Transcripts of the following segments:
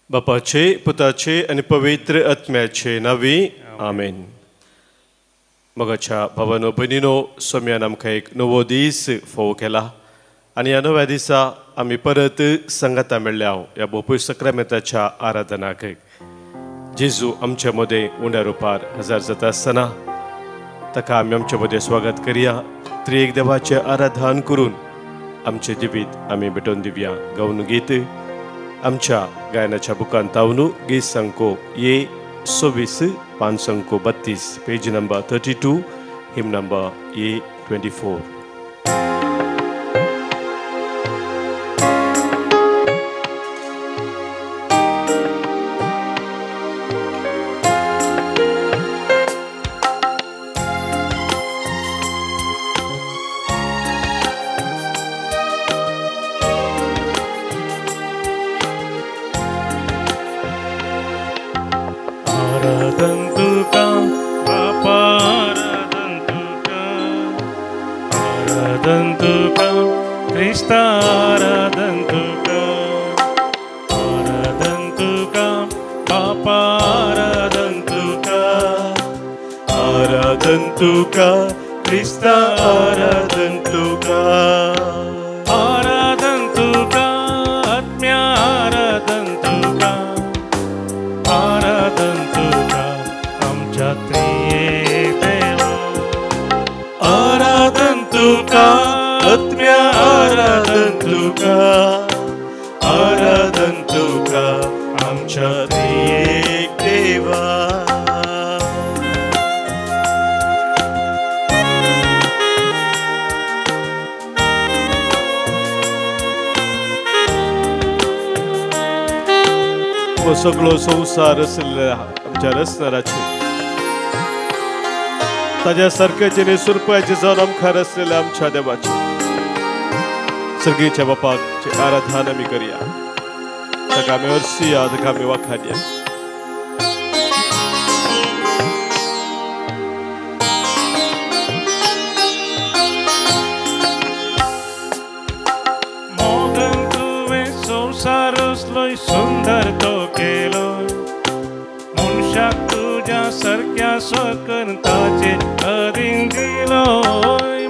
बापाचे पुताचे आणि पवित्र आत्म्याचे नावी आमेन. मगाच्या भावानो भयणीनो, सोम्यान आमकां एक नवो दीस फोव केला आणि ह्या नव्या दिसा आमी परत संगता मेळ्ळ्या ह्या भोवपय सक्रामेंताच्या आराधनाक. जेजू आमच्या मदें उंड्या रुपार हजर जाता आसतना ताका आमी आमच्या मदें स्वागत करया. त्रिएक देवाचें आराधन करून आमचें जिवीत आमी भेटोवन दिवया. गावन गीत आमच्या गायनाच्या बुकान तावनू गीत संको ये 26 5 32 पेज नंबर 32 हिम नंबर ये 24. सगळो संसार आशिल्ल्या आमच्या रचणाराचे ताज्या सारख्याचे निसुरपाचे जावन आमकां रचलेल्या आमच्या देवाचे सगळीच्या बापाचे आराधन आमी करया. ताका आमी हरसिया, ताका आमी वाखाणया. सुंदर तो केलो मनशाक तुझ्या सारख्या स्वकर्ताचे अधीन दिलो.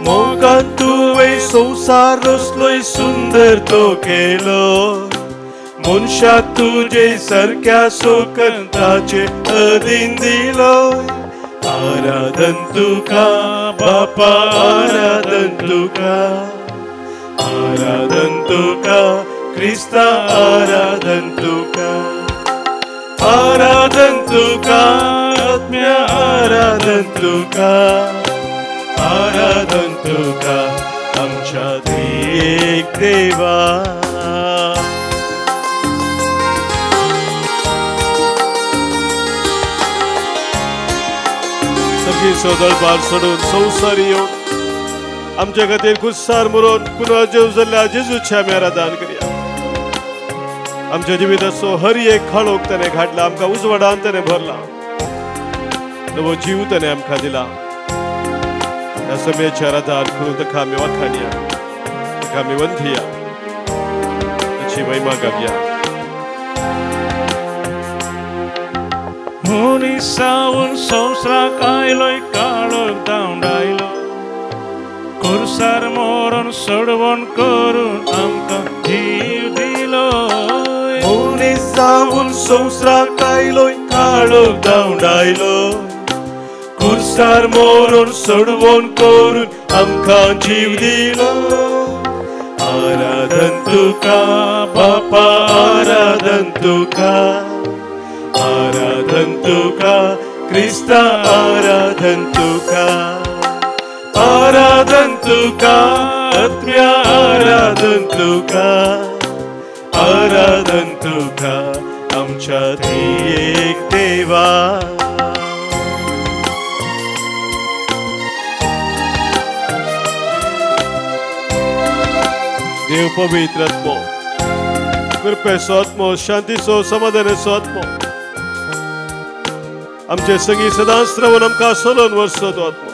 मोगान तुवें संसार रचलोय सुंदर तो केलो मनशाक तुजे सारख्या स्वकर्ताचे अधीन दिलो. आराधन तुका बापा, आराधन तुका, आराधन तुका क्रिस्ता, आराधन तुका, आराधन तुका आत्म्या, आराधन तुका, आराधन तुका आमच्या त्रिएक देवा. सगळी सोदळबार सोडून संवसार येवन आमच्या खातीर कुस्सार मरून पुन्हा जीव जाल्ल्या जेजूचें आमी आराधन करया. आमच्या जिविताचो हर एक खाळोक ताणें घातला, आमकां उजवाडान ताणें भरला, नवो जीव ताणें आमकां दिला. ह्या समेचे आराधन करून ताका आमी वाखाणया, ताका आमी वंदया, ताची महिमा गावया. मुनिसावून संवसाराक आयलोय काळोख धांवडायलो, खुर्सार मोरून सोडवण करून आमकां जीव दिलो. मनीस जावन संवसाराक आयलोय काळोख धांवडायलो, खुर्सार मोरून सोडवण करून आमकां जीव दिलो. आराधन तुका बापा, आराधन तुका, आराधन तुका क्रिस्ता, आराधन तुका, आराधन तुका आत्म्या, आराधन तुका, आराधन तुका आमच्या त्रिएक देवा. देव पवित्र आत्मो, कृपेचो आत्मो, शांतीचो, समाधानाचो आत्मो आमचे संगी सदांच रावन आमकां सोलोन वर्सो तो आत्मो,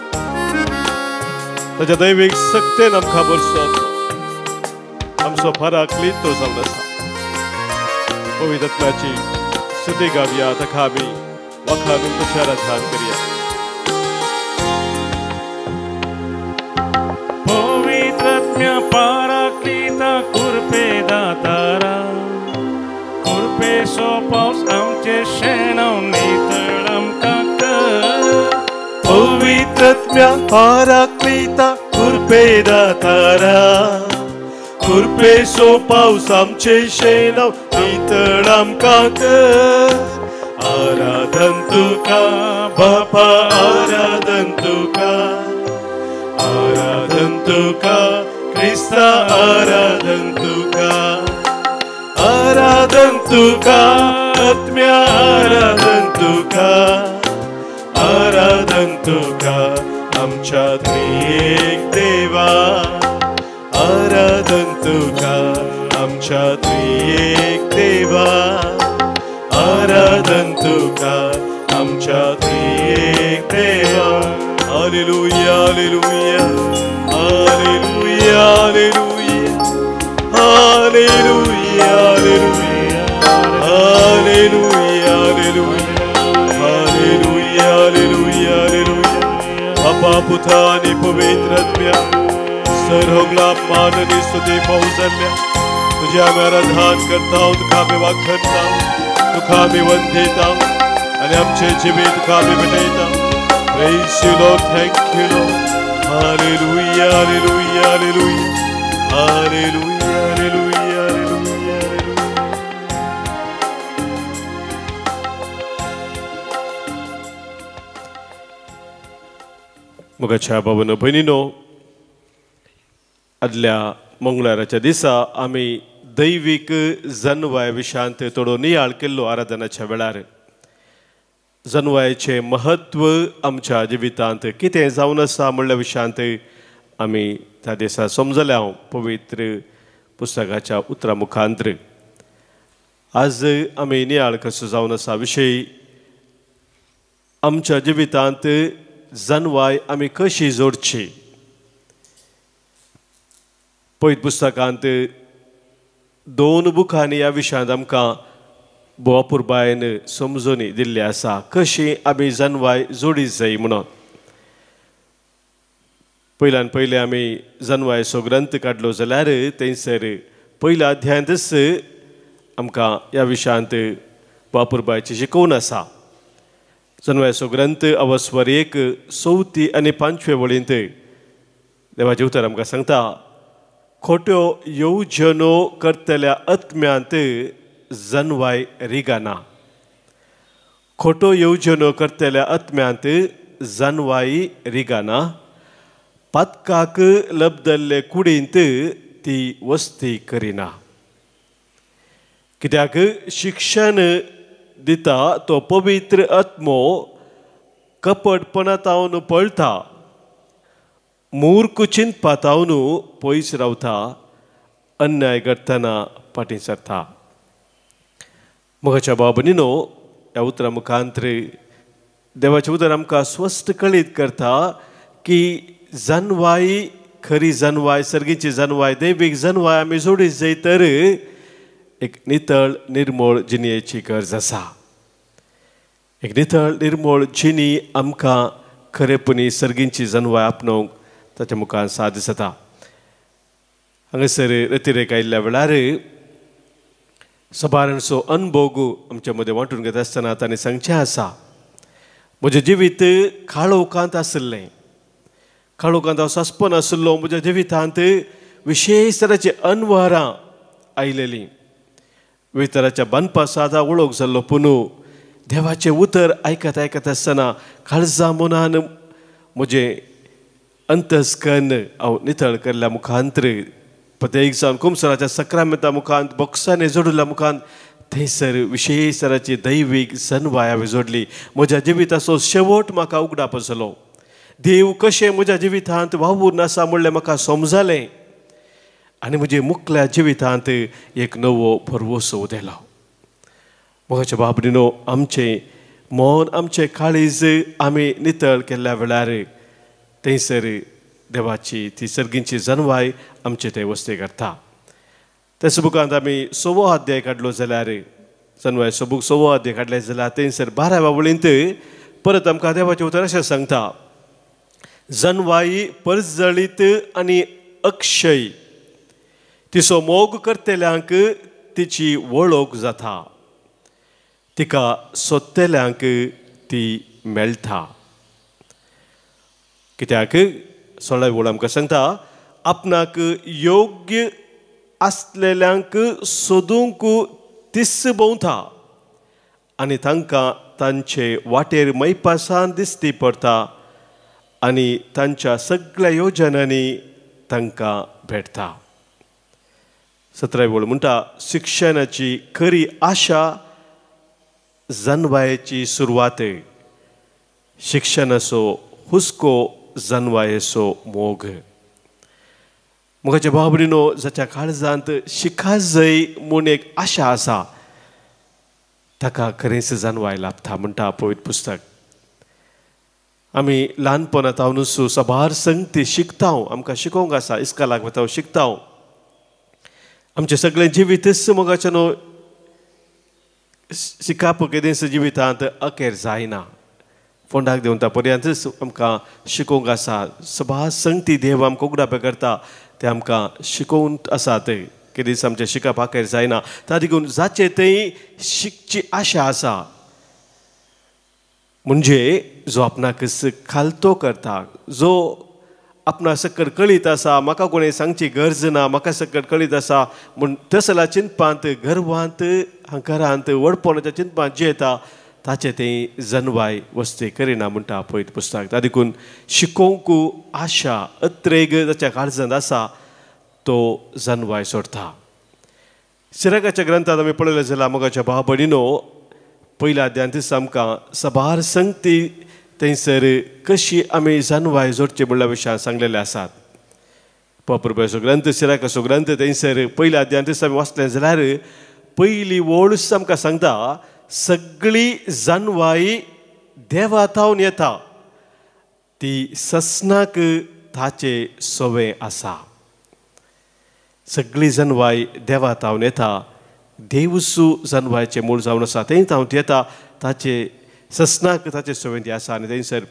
ताच्या दैवीक सक्तेन आमकां बरसो आत्मो आमचो फराक लीत तो जावन आसा. पवित्र आत्म्याची स्तुती गाऊया ताका आमी वखाणून तुझ्या ध्यान करूया. पवित्र आत्म्या पाराक्लीता कृपे दातारा कृपे सोपावस आमचे शेणाव नितळ आमकां कर. पवित्र आत्म्या पाराक्लीता कृपे दातारा कृपे सोपावस आमचे शेणाव नितळ आमकां कर. आराधन तुका बापा आराधन तुका आराधन तुका क्रिस्ता आराधन तुका आराधन तुका आत्म्या आराधन तुका आराधन तुका आमच्या त्रिएक देवा आराधन तुका आमच्या त्रिएक देवा आराधन तुका आमच्या त्रिएक देवा. Hallelujah hallelujah hallelujah hallelujah hallelujah hallelujah hallelujah hallelujah hallelujah. बापा पुता आणि पवित्र आत्म्या सर्वला मान आणि स्तुती पावसल्या तुझ्या आम्ही आराधन करता तुका आम्ही वाखणता तुका आम्ही वंदिता आणि आमचे जिबे तुका आम्ही भेटयता. Praise you Lord, thank you Lord. Hallelujah, hallelujah, hallelujah, hallelujah, hallelujah, hallelujah, hallelujah. मोगाच्या भावांनो भयणींनो, आदल्या मंगळाराच्या दिसा आमी दैवीक जनवाय विशयांत थोडो नियाळ केल्लो आराधनाच्या वेळार. जनवायेचें महत्व आमच्या जिवितांत कितें जावन आसा म्हणल्या विशयांत आमी त्या दिसा समजले. हांव पवित्र पुस्तकाच्या उतरा मुखांतर आज आमी नियाळ कसो जावन आसा विशय आमच्या जिवितांत जनवाय आमी कशी जोडची. पवित्र पुस्तकांत 2 बुकांनी ह्या विशयांत आमकां बोवापुरबायन समजोनी दिल्ली आसा कशी आमी जनवाय जोडीत जाय म्हणून. पयल्यान पयले आमी जनवायचो ग्रंथ काडलो जाल्यार थंयसर पयल्या अध्यायांतच आमकां ह्या विशयांत बोवापुरबायची शिकोवन आसा. जनवायचो ग्रंथ अवस्वर 1 4 आनी 5 वळींत देवाचें उतर आमकां सांगता, खोट्यो येवजणो करतल्या आत्म्यांत जनवाय रिगाना. खोटो येवजणो करतल्या आत्म्यांत जनवाय रिगाना. पातकाक लबदल्ले कुडींत ती वस्ती करिना. कित्याक शिक्षण दिता तो पवित्र आत्मो कपटपणांतावन पळटा. मूर्ख चिंतपातावन पयस रावता. अन्याय करतना फाटीं सरता. मोगाच्या बाबनीनो, ह्या उतरा मुखांतर देवाचें उतर आमकां स्पश्ट कळीत करता की जनवाय खरी जनवाय सर्गीची जनवाय दैवीक जनवाय आमी जोडीत जाय तर एक नितळ निर्मळ जिणेची गरज आसा. एक नितळ निर्मळ जिणी आमकां खरेपणी सर्गीची जनवाय आपणावंक ताच्या मुखार साद जाता. हांगासर रतिरेक आयिल्ल्या वेळार सबारणचो अनुभव आमच्या मदें वांटून घेता आसतना ताणें सांगचें आसा, म्हजें जिवीत काळोखांत आसलें. काळोखांत हांव सस्पन आसलो. म्हज्या जिवितांत विशेश तरेची अनवरां आयलेलीं. वितराच्या बांदपासादा वळख जाल्लो पूण देवाचें उतर आयकत आयकत आसतना काळजा मनान म्हजें अंतस्कन हांव नितळ केल्ल्या मुखांतर प्रत्येक जावन कुमसराच्या सक्रामेंता मुखांत बॉक्सांनी जोडिल्ल्या मुखांत थंयसर विशेश तराची दैवीक जनवाय हांवें जोडली. म्हज्या जिविताचो शेवट म्हाका उगडाप जालो. देव कशें म्हज्या जिवितांत वावून आसा म्हणलें म्हाका समजलें आनी म्हज्या मुखल्या जिवितांत एक नवो भरवोसो उदेलो. मोगाच्या बाबनीनो, आमचें मन आमचें काळीज आमी नितळ केल्ल्या वेळार थंयसर देवाची ती सर्गीची जनवाय आमचे थंय वस्ती करता. त्याच बुकांत आमी 6वो अध्याय काडलो जाल्यार जनवायचो बूक 6 अध्याय काडले जाल्यार थंयसर 12व्या वळींत परत आमकां देवाचें उतर अशें सांगता, जनवाई परजळीत आनी अक्षय, तिचो मोग करतेल्यांक तिची वळख जाता, तिका सोदतेल्यांक ती मेळटा. कित्याक 16वी वळ आमकां सांगता, आपणाक योग्य आसलेल्यांक सोदूंक तिस भोंवता आनी तांकां तांचे वाटेर मैपासान दिसती पडटा आनी तांच्या सगळ्या योजनांनी तांकां भेटता. 17वी वळ म्हणटा, शिक्षणाची खरी आशा जनवायेची सुरवात, शिक्षणाचो हुस्को जनवायेचो मोग. मुखाचे भाव भयणीनो, जाच्या काळजांत शिका जाय म्हूण एक आशा आसा, ताका खरेंच जनवाय लाभता म्हणटा पवित्र पुस्तक. आमी ल्हानपणांतावनूच सभार संगती शिकता, आमकां शिकोवंक आसा, इस्कालाक वता शिकता. आमचें सगळें जिवीतच मोगाचें न्हू शिकाप केदेंच जिवितांत अखेर जायना, फोंडाक देंवता पर्यंतच आमकां शिकोवंक आसा. सभा संगती देव आमकां उगडापे करता, ते आमकां शिकोवन आसात, केदीस आमचें शिकप अखेर जायना. ताका लागून जाचे थंय शिकची आशा आसा, म्हणजे जो आपणाक खालतो करता, जो आपणा सकट कळीत आसा, म्हाका कोणें सांगची गरज ना, म्हाका सकट कळीत आसा म्हूण तसल्या चिंतपांत, गर्वांत, हंकारांत, वडपणाच्या चिंतपांत जे येता ताचे तें जनवाय वस्ती करिना म्हणटा पवित्र पुस्तक. ताका लागून शिकोवंक आशा अत्रेग जाच्या काळजांत आसा तो जनवाय सोडता. सिराकाच्या ग्रंथांत आमी पळयलें जाल्यार मोगाच्या भाव भयणीनो, पयल्या अध्यायांत आमकां सभार संगती थंयसर कशी आमी जनवाय जोडची म्हणल्या विशयान सांगलेले आसात. पप्रभुचो ग्रंथ सिराकाचो ग्रंथ थंयसर पयल्या अध्यायांत आमी वाचलें जाल्यार पयली वळूच आमकां सांगता, सगळी जनवाय देवातावन येता, ती ससनाक ताचे सोवे आसा. सगळी जनवाय देवातावन येता, देवसू जनवायचे मूळ जावन आसा, तें तावन येता, ताचे ससनाक ताचे सोवेंत आसा. आनी थंयसर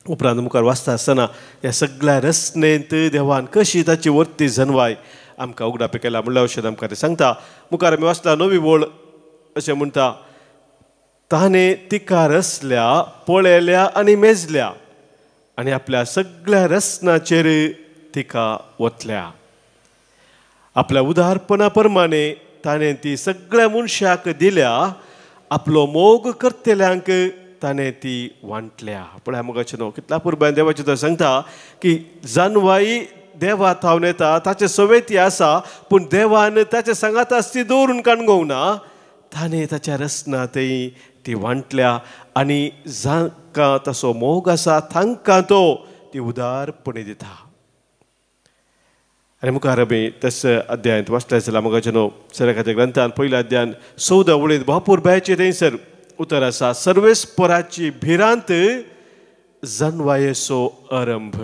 उपरांत मुखार वाचता आसतना ह्या सगळ्या रचनेंत देवान कशी ताची वर्ती जनवाय आमकां उगडापे केला म्हणल्यार अशें आमकां तें सांगता. मुखार आमी वाचला 9वी वळ अशें म्हणटा, ताणें तिका रचल्या, पळयल्या आनी मेजल्या आनी आपल्या सगळ्या रचनाचेर तिका वतल्या. आपल्या उदारपणा प्रमाणे ताणें ती सगळ्या मनशाक दिल्या, आपलो मोग करतेल्यांक ताणें ती वांटल्या. पळय मोगाचें न्हू, कितल्या पुरब्यान देवाचें तर सांगता की जनवाई देवा थावन येता, ताचे सोवेती आसा, पूण देवान ताचे सांगात ती दवरून काणगोवंक ना, ताणें ताच्या रचनांतय ती वांटल्या आनी जांकां ताचो मोग आसा तांकां तो ती उदारपणी दिता. आनी मुखार आमी तस अध्यायांत वाचलें जाल्यार मोगाचें न्हू, सिराकाच्या ग्रंथांत पयल्या अध्यायान 14 वळींत भरपूर बायचे थंयसर उतर आसा, सर्वेस्पराची भिरांत जनवायेचो आरंभ.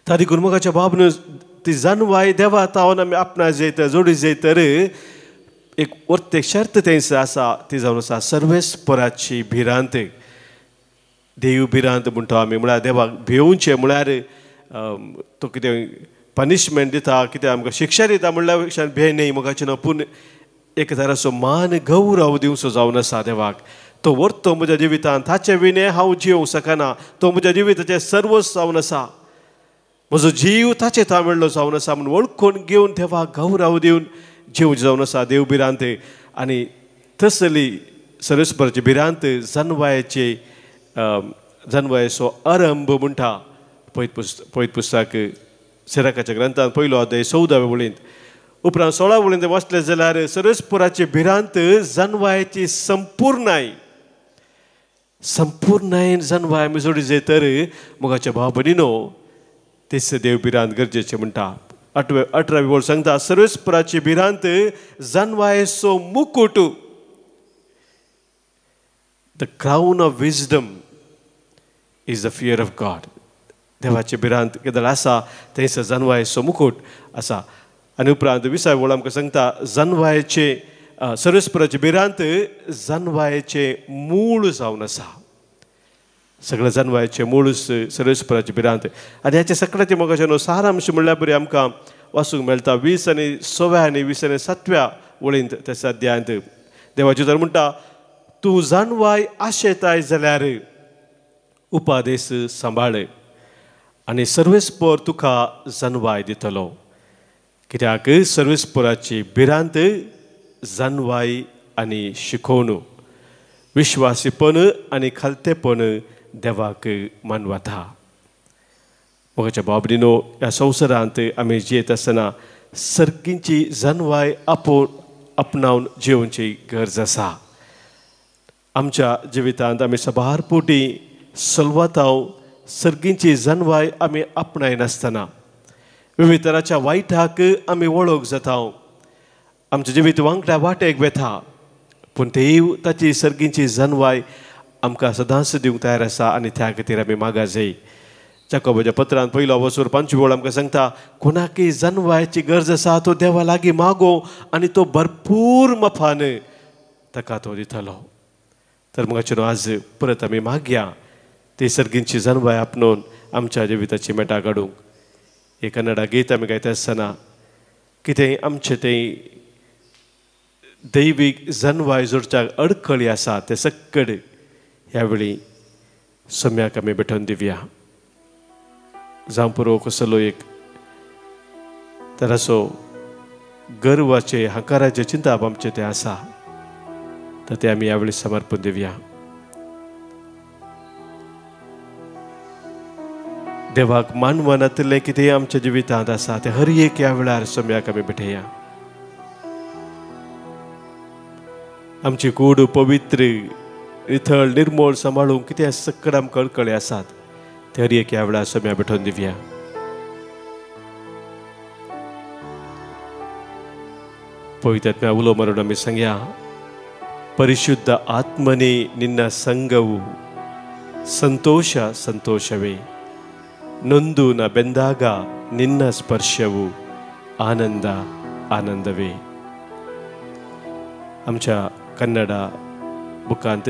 ताका लागून मोगाच्या भावने ती जनवाय देवा तावन आमी आपणा जैतर जोडी जैतर एक वर्तेक शर्त थंयसर आसा, ती जावन आसा सर्वेस्पराची भिरांत. देव भिरांत म्हणटा आमी, म्हळ्यार देवाक भिवचें, म्हळ्यार तो कितें पनिशमेंट दिता, कितें आमकां शिक्षा दिता म्हणल्यार भे न्ही मोगाचें न्हू, पूण एक तराचो मान गौरव दिवचो जावन आसा देवाक. तो वर्तो म्हज्या जिवितांत, ताचे विणे हांव जिवंक शकना, तो म्हज्या जिविताचें सर्वस्व जावन आसा, म्हजो जीव ताचे तामेळ्ळो जावन आसा म्हूण वळखून घेवन देवाक गौरव दिवन जीव जावन आसा देव भिरांत. आनी तसली सर्वेस्पराची भिरांत जनवायेचो आरंभ म्हणटा पवित्र पुस्तक सिराकाच्या ग्रंथांत पयलो अध्याय 14व्या वळींत. उपरांत 16 वळींत वाचलें जाल्यार सर्वेस्पराची भिरांत जनवायेची संपूर्णाय जनवाय आमी जोडी जैतर मोगाच्या भाव भयणीनो तेच देव भिरांत गरजेचें म्हणटा. 18वी वळ सांगता, सर्वेस्पराची भिरांत जनवायेचो मुकुट. The crown of wisdom is the fear of God. देवाची भिरांत केदल आसा थंयसर जनवायेचो मुकुट आसा. आनी उपरांत 20व्या वळ आमकां सांगता, जनवायेचे सर्वेस्पराचे बिरांत जानवायेचे मूळ जावन आसा. सगळ्या जानवायेचे मूळच सर्वेस्पराचे बिरांत. आनी ह्याचे सगळ्याचे मोगाचे न्हू सारांश म्हणल्यार बरी आमकां वाचूंक मेळटा. 20 आनी 6 आनी 20 आनी 7 वळींत त्या अध्यायांत देवाची तर म्हणटा, तूं जानवाय आशेताय जाल्यार उपादेस सांबाळ आनी सर्वेस्पर तुका जानवाय दितलो. कित्याक सर्वेस्पराची बिरांत जानवाय आनी शिकोवण, विश्वासीपण आनी खालतेपण देवाक मानवता. मोगाच्या बाबडीनो, ह्या संवसारांत आमी जियेत आसतना सर्गींची जानवाय आपणावन जिवोवची गरज आसा. आमच्या जिवितांत आमी सबारपोटी सलवतांव सर्गींची जानवाय आमी आपणाय नासतना विविध तराच्या वायटाक आमी वळख जाता. आमचे जिवीत वांगडा वाटेक वेता, पूण देव ताची सर्गींची जानवाय आमकां सदांच दिवंक तयार आसा आनी त्या खातीर आमी मागा जाय. जाकोबाच्या पत्रांत 1 वचून 5 वेळ आमकां सांगता, कोणाकय जानवायची गरज आसा तो देवा लागीं मागो आनी तो भरपूर मोफान ताका तो दितलो. तर मगाचे आज परत आमी मागया ती सर्गींची जानवाय आपणून आमच्या जिविताची मेटा काडूंक. एक कन्नडा गीत आमी गायता आसतना कितें आमचें तें दैवीक जानवाय जोडच्याक अडखळी आसा ते सक्कड ह्या वेळी सम्याक आमी भेटोवन दिवया. जावं पुरो कसलो एक तरासो गर्वाचे हकाराचे चिंता आमचे ते आसा, तर ते आमी ह्या वेळी समर्पण दिवया. देवाक मानवनांतलें कितें आमच्या जिवितांत आसा ते हर एक ह्या वेळार सम्याक आमी भेटया. आमची कूड पवित्र नितळ निर्मळ सांबाळूंक कितें सक्कड आमकां कळकळे आसात ते हर एक ह्या वेळार सम्या भेटोवन दिवया. पवित्र आत्म्या उलो मारून आमी सांगया, ಪರಿಶುದ್ಧ ಆತ್ಮನೇ ನಿನ್ನ ಸಂಗವು ಸಂತೋಷ ಸಂತೋಷವೇ, ನೊಂದು ನ ಬೆಂದಾಗ ನಿನ್ನ ಸ್ಪರ್ಶವು ಆನಂದ ಆನಂದವೇ. आमच्या ಕನ್ನಡ बुकांत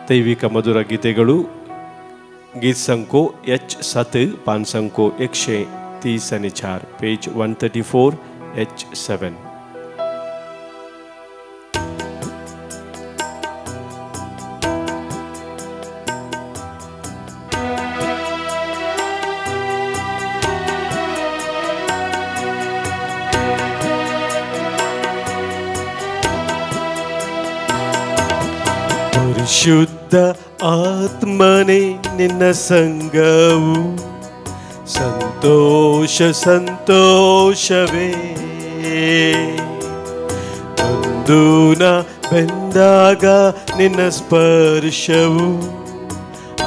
दैविक मधुर गीतेಗಳು गीत संको H7 पान संको 134 पेज 134 H7. ಶುದ್ಧ ಆತ್ಮನೇ ನಿನ್ನ ಸಂಗವು ಸಂತೋಷ ಸಂತೋಷವೇ, ಒಂದು ನ ಬೆಂದಾಗ ನಿನ್ನ ಸ್ಪರ್ಶವು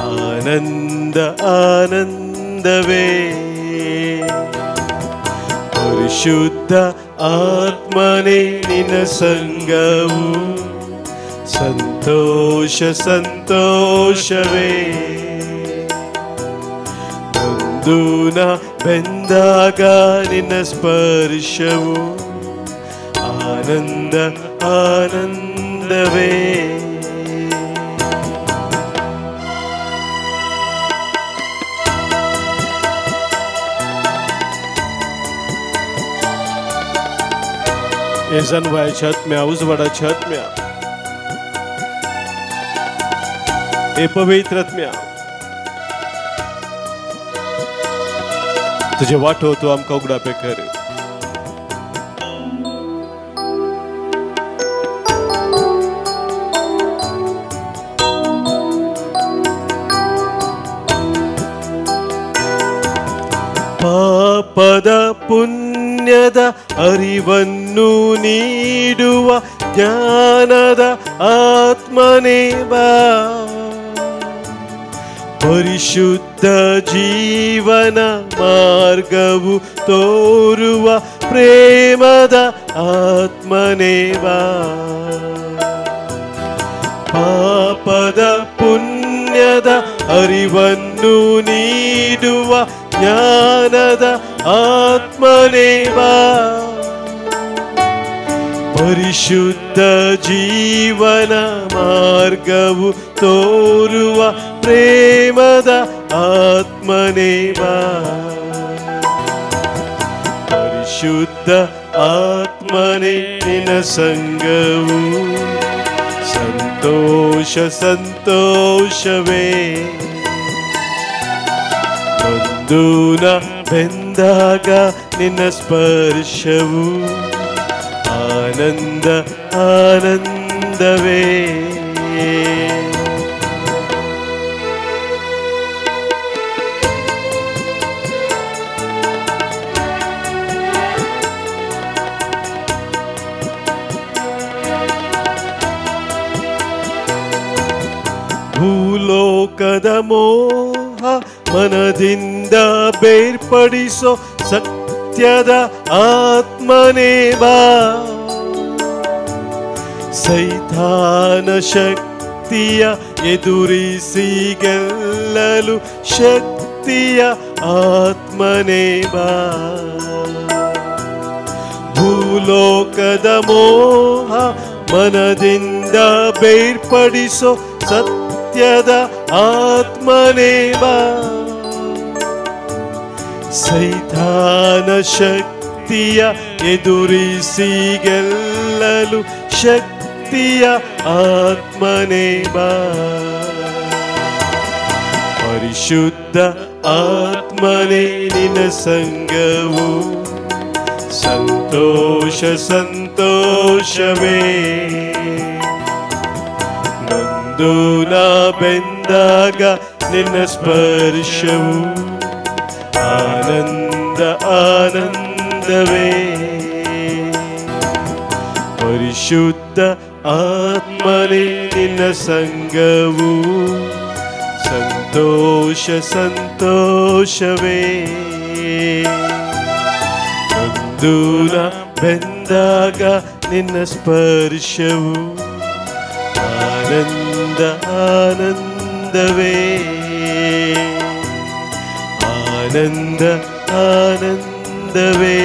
ಆನಂದ ಆನಂದವೇ. ಪರಿಶುದ್ಧ ಆತ್ಮನೇ ನಿನ್ನ ಸಂಗವು ಸಂತೋಷ ಸಂತೋಷವೇ, ಒಂದು ನ ಬೆಂದಾಗ ನಿನ್ನ ಸ್ಪರ್ಶವು ಆನಂದ ಆನಂದವೇ. हे जानवायच्या आत्म्या, उजवाडाच्या आत्म्या, हे पवित्र आत्म्या, तुझे वाटो तू आमकां उगडापे कर. ಪಾಪದ ಪುಣ್ಯದ ಅರಿವನ್ನು ನೀಡುವ ಜ್ಞಾನದ ಆತ್ಮನೇ ಬಾ, ಪರಿಶುದ್ಧ ಜೀವನ ಮಾರ್ಗವು ತೋರುವ ಪ್ರೇಮದ ಆತ್ಮನೇ ಬಾ. ಪಾಪದ ಪುಣ್ಯದ ಅರಿವನ್ನು ನೀಡುವ ಜ್ಞಾನದ ಆತ್ಮನೇ ಬಾ, ಪರಿಶುದ್ಧ ಜೀವನ ಮಾರ್ಗವು ತೋರುವ ಪ್ರೇಮದ ಆತ್ಮನೇ ಬಾ. ಪರಿಶುದ್ಧ ಆತ್ಮನೇ ನಿನ್ನ ಸಂಗವು ಸಂತೋಷ ಸಂತೋಷವೇ. ನೊಂದು ನ ಬೆಂದಾಗ ನಿನ್ನ ಸ್ಪರ್ಶವು ಆನಂದ ಆನಂದವೇ. ಭೂಲೋಕದ ಮೋಹ ಮನದಿಂದ ಬೇರ್ಪಡಿಸೋ ಸತ್ಯದ ಆತ್ಮನೇ ಬಾ. ಸೈತಾನ ಶಕ್ತಿಯ ಎದುರಿಸಿ ಗೆಲ್ಲಲು ಶಕ್ತಿಯ ಆತ್ಮನೇ ಬಾ. ಭೂಲೋಕದ ಮೋಹ ಮನದಿಂದ ಬೇರ್ಪಡಿಸೋ ಸತ್ಯದ ಆತ್ಮನೇ ಬಾ. ಸೈತಾನ ಶಕ್ತಿಯ ಎದುರಿಸಿ ಗೆಲ್ಲಲು ಶಕ್ತಿಯ ಆತ್ಮನೇ ಬಾ. ಪರಿಶುದ್ಧ ಆತ್ಮನೇ ನಿನ್ನ ಸಂಗವು ಸಂತೋಷ ಸಂತೋಷವೇ. ನೊಂದು ನ ಬೆಂದಾಗ ನಿನ್ನ ಸ್ಪರ್ಶವು ಆನಂದ ಆನಂದವೇ. ಪರಿಶುದ್ಧ ಆತ್ಮನೇ ನಿನ್ನ ಸಂಗವು ಸಂತೋಷ ಸಂತೋಷವೇ. ನೊಂದು ನ ಬೆಂದಾಗ ನಿನ್ನ ಸ್ಪರ್ಶವು ಆನಂದ ಆನಂದವೇ. ಆನಂದ ಆನಂದವೇ.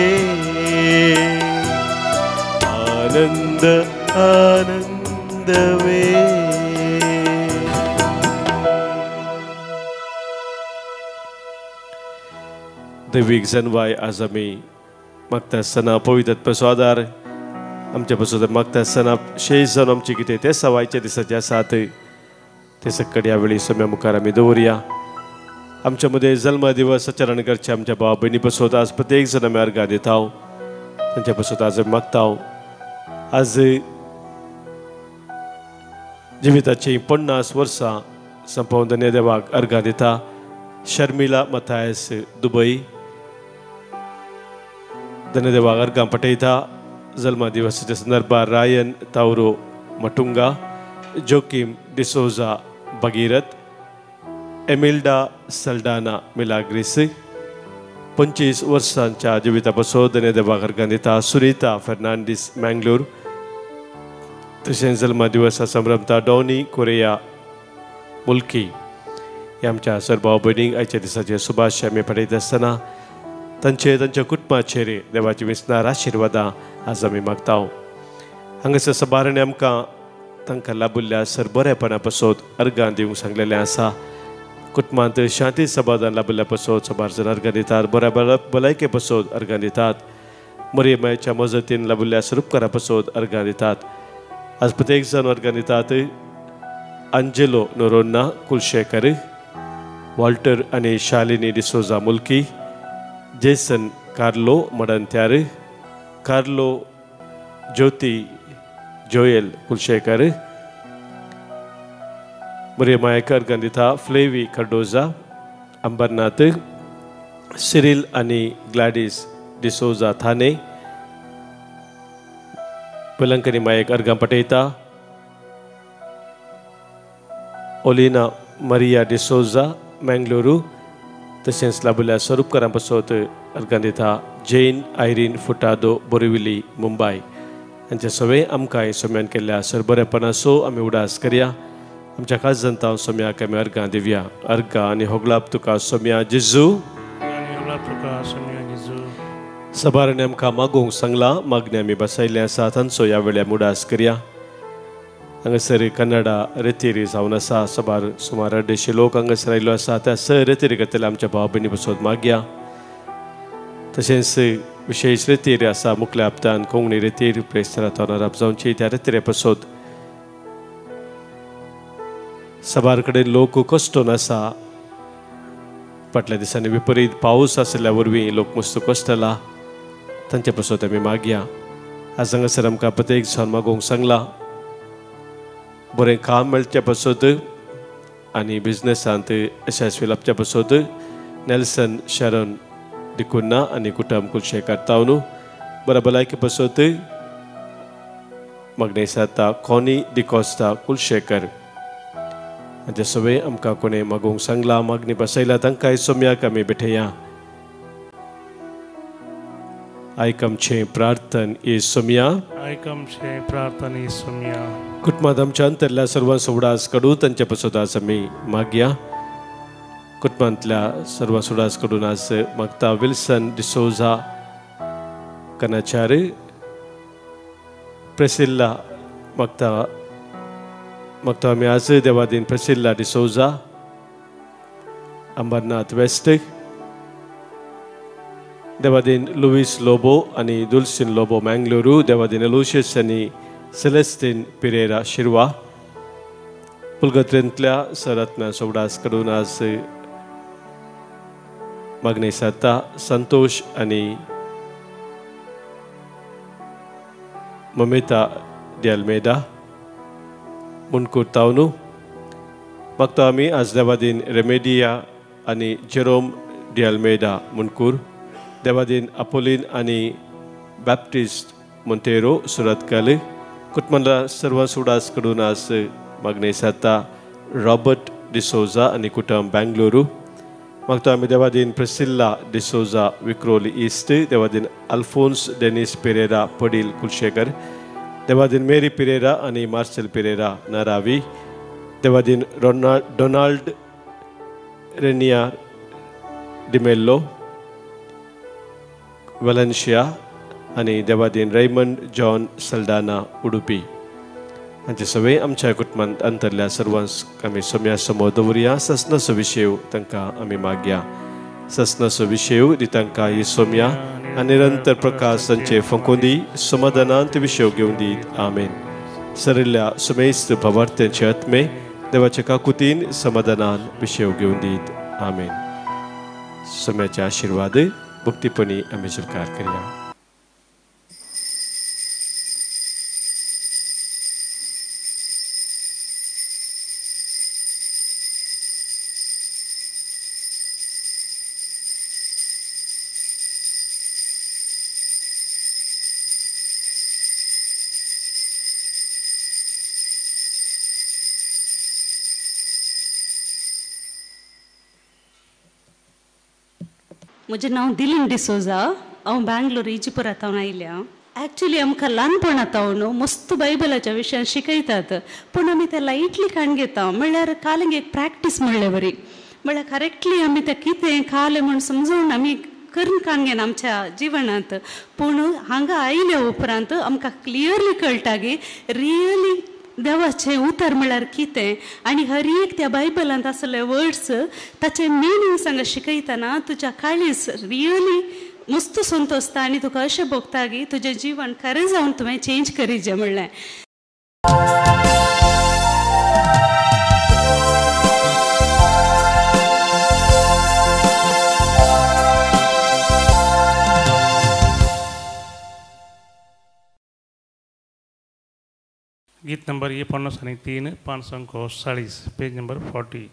ಆನಂದ ಆನಂದವೇ. दैविक जनवाय आज आम्ही मागता आसतना पवित्र आत्म्याचो आमच्या पासून मागता आसतना 6 जण आमचे कितें ते सवायच्या दिसाचे आसात ते सक्कड ह्या वेळी सम्या मुखार आमी दवरया. आमच्या मध्ये जल्म दिवस आचरण करचे आमच्या भाव भयणी पासून आज प्रत्येक जण आमी अर्घा दिता. तांच्या पासून आज मागता आज जिविताची 50 वर्सां संपवून धन्य देवाक अर्घा दिता. शर्मिला मथायस दुबई धन्य देवाक अर्घा पठयता. जल्मा दिवसाच्या संदर्भात रायन तावरो मटुंगा, जोकिम डिसोजा भगीरथ, एमिल्डा सल्डाना मिलाग्रिस 25 वर्सांच्या जिवितापासून धन्य देवाक अर्घा दिता. सुनीता फर्नांडीस मँगलोर तशेंच जल्मा दिवसा संभ्रमता डॉनी कोरिया मुल्की हे आमच्या सर्व भाव भयणींक आयच्या दिसाचे शुभाशय आमी पठयत आसतना तांच्या कुटुंबाचेर देवाची विस्तार आशिर्वादां आज आमी मागता. हांगासर सभारांनी आमकां तांकां लाभिल्ल्या सर बरेपणा पासून अर्घां दिवंक सांगलेलें आसा. कुटुंबांत शांती समाधान लाभिल्ल्या पासून सभार अर्घां दितात. बऱ्या भलायके पासून अर्घां दितात. मरियमाच्या मजतीन लाभिल्ल्या स्वरूपकारा पासून अर्घां दितात. आज प्रत्येक जण अर्घां दितात. अंजेलो नोरोन्ना कुलशेकर, वॉल्टर आनी Shalini D'Souza Mulki, Jason Carlo Madantyar, Carlo Jyoti Joel Kulshekar, मरियमायकर अर्घा फ्लेवी कार्डोजा, अंबरनाथ, सिरिल आनी ग्लॅडिस डिसोजा थाने, पलंकनी मायक अर्घा पठयता. ओलिना मरिया डिसोजा मँगलोरू तशेंच लाभिल्ल्या स्वरूपकारां पासून अर्घां दिता. जैन आयरीन फुटादो बोरिविली मुंबय हांचे सगळे आमकां सोम्यान केल्ल्या सरबरेपणाचो आमी उडास करया. आमच्या खास जनता सोम्याक आमी अर्घां दिवया. अर्घां आनी होगलाप तुका सोम्या जेजू, सबारांनी आमकां मागोवंक सांगलां मागणी आमी बसयल्ले आसा तांचो ह्या वेळार मुडास करया. हांगासर कन्नडा रेतीरी जावन आसा. सबार सुमार 150 लोक हांगासर आयिल्लो आसा. त्या स रेतीरी खातीर आमच्या भाव भयणी बसोत मागया. तशेंच विशेष रेतीर आसा मुखल्या हप्त्यान कोंकणी रेतीर प्रेस्तारा तोंडार जावची त्या रेतीरे पासत सबार कडेन लोक कश्टून आसा. फाटल्या दिसांनी विपरीत पावस आसल्या वरवीं लोक मस्त कश्टला. तांचे पासत आमी मागया. आज हांगासर आमकां प्रत्येक जावन मागोवंक सांगलां बरें काम मेळच्या पासत आनी बिजनेसांत यशस्वी लाभच्या पासत नेल्सन शरण डिकुन्ना आनी कुटुंब कुलशेखर तावनू बऱ्या भलायकी पासत मागणे जाता कॉनी डिकोस्टा कुलशेखर हाचे सवय आमकां कोणें मागोवंक सांगला मागणी बसयल्या तांकां सोम्याक आमी भेटया. आयकमचें प्रार्थन येसुम्या आयकमचें प्रार्थन येसुम्या कुटुंबांत आमच्या अंतरल्या सर्वांचो उडास काडून तांचे पासत आज आमी मागया. कुटुंबांतल्या सर्व सुडास कडून आज मागता विल्सन डिसोजा कनाचार प्रेसिल्ला मागता आमी आज देवादीन प्रेसिल्ला डिसोजा अंबरनाथ वेस्ट देवादीन लुईस लोबो आनी दुल्सिन लोबो मँगलोरू देवादीन एलोशियस आनी सेलेस्टीन पिरेरा शिरवा पुलगत्रेंतल्या सरत्ना सोवडास कडून आज मागणे जाता संतोष आनी ममिता डियाल्मेदा मुनकूर तावनू मागता आमी आज देवादीन रेमेडिया आनी जेरोम डियाल्मेदा मुनकूर देवादीन अपोलिन आनी बॅप्टिस्ट मोंतेरो सुरतकाल कुटुंबांतल्या सर्व सुडास कडून आज मागणे जाता रॉबर्ट डिसोजा आनी कुटुंब बँगलोरू मागता आमी देवादीन प्रेसिल्ला डिसोजा विक्रोली ईस्ट देवादीन अल्फोन्स डेनिस पेरेरा पडील कुलशेखर देवादीन मेरी पेरेरा आनी मार्सेल पेरेरा नारावी देवादीन डोनाल्ड रेनिया डिमेल्लो वलेन्शिया आनी देवादीन रेमंड जॉन सल्डाना उडुपी हांचे सवय आमच्या कुटुंबांत अंतरल्या सर्वांक आमी सोम्या समोर दवरया. ससनाचो विशेव तांकां आमी मागया. ससनाचो विशेव दी तांकां ही सोम्या आनी निरंतर प्रकाश तांचे फुंकून दी समाधानांत विशेव घेवन दीत. आमेन. सरिल्ल्या सुमेस्त भवार्थ्यांचे आत्मे देवाच्या काकुतीन समाधानान विशेव घेवन दीत. आमेन. सोम्याचे आशिर्वाद भक्तीपणी आमी स्वीकार करया. म्हजें नांव दिलीन डिसोजा. हांव बँगलोर इजिपुरांतावन आयल्या. एक्चुली आमकां ल्हानपणांतावन मस्त बायबलाच्या विशयान शिकयतात पूण आमी तें लायटली काण घेता. म्हणल्यार कालेंक एक प्रॅक्टीस म्हणले बरी म्हणल्यार करेक्टली आमी तें कितें कालें म्हण समजून आमी करून काण घेना आमच्या जिवनांत. पूण हांगा आयल्या उपरांत आमकां क्लियरली कळटा की रियली देवाचें उतर म्हळ्यार कितें आनी हर एक त्या बायबलांत आसले वर्ड्स ताचे मिनींग्स हांगा शिकयतना तुज्या काळीज रियली मस्त संतोसता आनी तुका अशें भोगता की तुजें जिवन खरें जावन तुवें चेंज करीचें म्हणलें. गीत नंबर 53 540 पेज नंबर 40.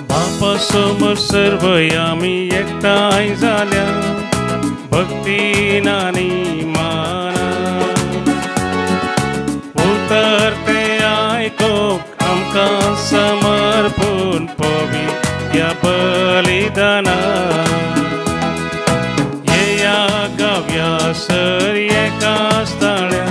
बापा समोर सर्व आमी एकठांय जाल्या भक्तीन आनी माना उतर ते आयकोक आमकां समर्पून पवित्र बलिदाना येया गाव्या सर एकाच ताळ्या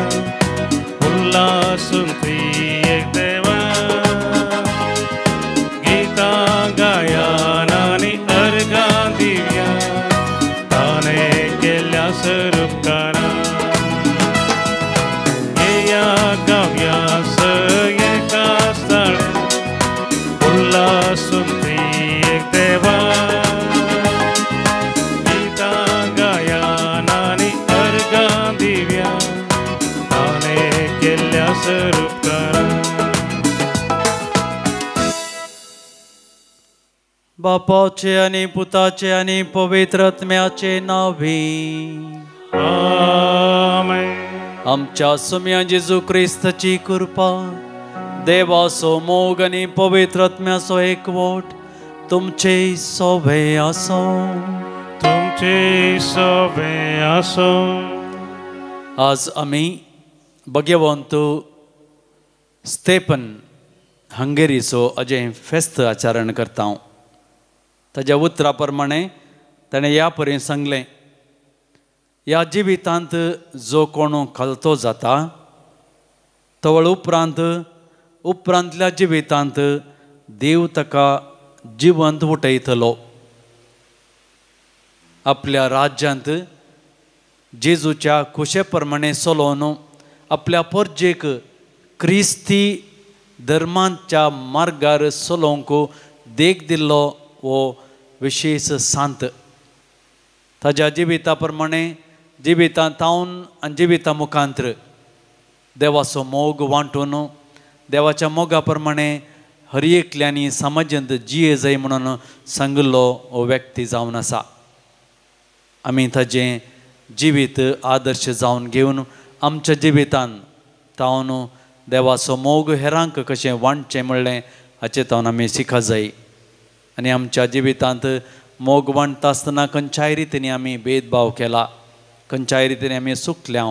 बापाचे आणि पुताचे आणि पवित्र आत्म्याचे नावे. आमेन. आमच्या सुम्या जेजू ख्रिस्ताची कृपा, देवाचो मोग आणि पवित्र आत्म्याचो एकवट तुमचे सोबे आसो. तुमचे सोबे आसो. आज आम्ही भाग्यवंत स्टेफन हंगेरीचो अजय फेस्त आचरण करता. ताच्या उतरा प्रमाणे ताणें ह्या परी सांगलें, ह्या जिवितांत जो कोण खालतो जाता तवळ उपरांतल्या जिवितांत देव ताका जिवंत उठयतलो. आपल्या राज्यांत जेजूच्या खुशे प्रमाणे चलोवन आपल्या परजेक क्रिस्ती धर्मांच्या मार्गार चलोवंक देख दिल्लो वो विशेष सांत. ताच्या जिविता प्रमाणे जिवितांत तावन आनी जिविता मुखांतर देवाचो मोग वांटून देवाच्या मोगा प्रमाणे हर एकल्यांनी समाजांत जिये जाय म्हणून सांगिल्लो हो व्यक्ती जावन आसा. आमी ताजें जिवीत आदर्श जावन घेवन आमच्या जिवितांत तावन देवाचो मोग हेरांक कशें वांटचें म्हणलें हाचें तावन आमी शिका जाय. आनी आमच्या जिवितांत मोग वांटता आसतना खंयच्याय रितींनी आमी भेदभाव केला, खंयच्याय रितींनी आमी चुकल्या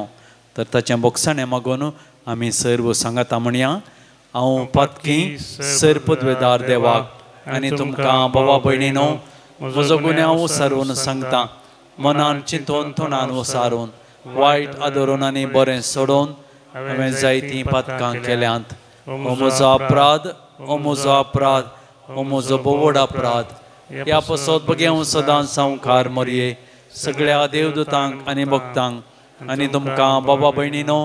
तर ताचें बोगसाणें मागून आमी सर्व सांगता म्हणया. हांव पातकी सर पदवेदार देवाक आनी तुमकां भावा भयणीनो म्हजो गुन्यांव उसारून सांगता. मनान चिंतून तोंडान उसारून वायट आदरून आनी बरें सोडून हांवें जायतीं पातकां केल्यांत. हो म्हजो अपराध, हो म्हजो अपराध, हो म्हजो बोवड अपराध. ह्या पासत बगेव सदांच संवकार मरये सगळ्या देवदूतांक आनी भक्तांक आनी तुमकां बाबा भयणीनो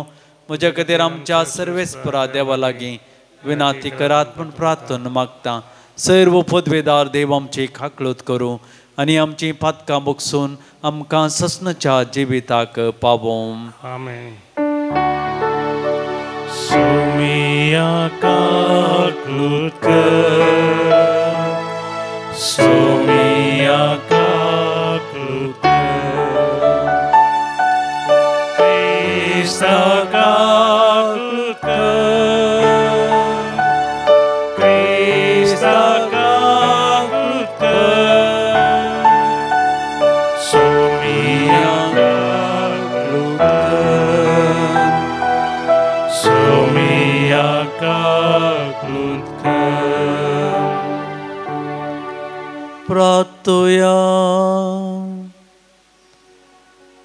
म्हज्या खातीर आमच्या सर्वेस्परा देवा लागीं विनाती करात म्हूण प्रार्थना मागता. सर्व पदवेदार देव आमची खाकळूत करूं आनी आमची पातकां बोगसून आमकां ससनच्या जिविताक पावों. आमेन. सोमिया काकलूत कर, सोमिया काकलूत कर, क्रिस्ता काकलूत कर, क्रिस्ता काकलूत कर, सोमिया काकलूत कर, सोमिया काकलूत कर. प्रार्थया.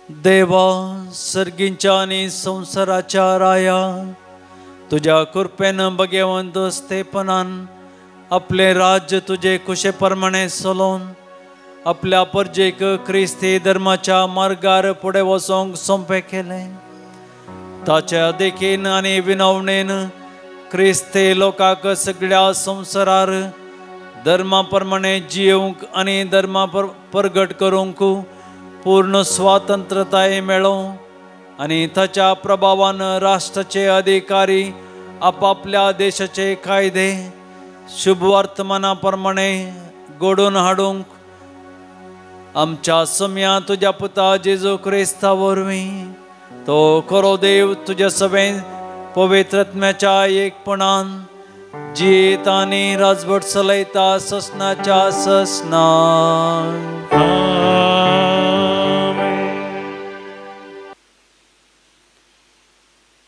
देवा सर्गींच्या आनी संवसाराच्या राया तुज्या कृपेन भगवंत स्तेफनान आपले राज्य तुजे कुशे प्रमाणे चलोवन आपल्या परजेक क्रिस्ती धर्माच्या मार्गार फुडें वचोंक सोंपें केलें. ताच्या देखीन आनी विनवणेन क्रिस्ती लोकांक सगळ्या संवसारार धर्मा प्रमाणे जियोवंक आनी धर्मा प्रगट करूंक पूर्ण स्वातंत्र्यताय मेळो आनी ताच्या प्रभावान राष्ट्राचे अधिकारी आपापल्या देशाचे कायदे शुभ वर्तमाना प्रमाणे घडोवन हाडूंक आमच्या सम्या तुज्या पुता जेजू क्रिस्ता वरवीं तो खरो देव तुज्या सभेन पवित्र आत्म्याच्या एकपणान जियेत आनी राजवट चलयता ससनाच्या ससनान.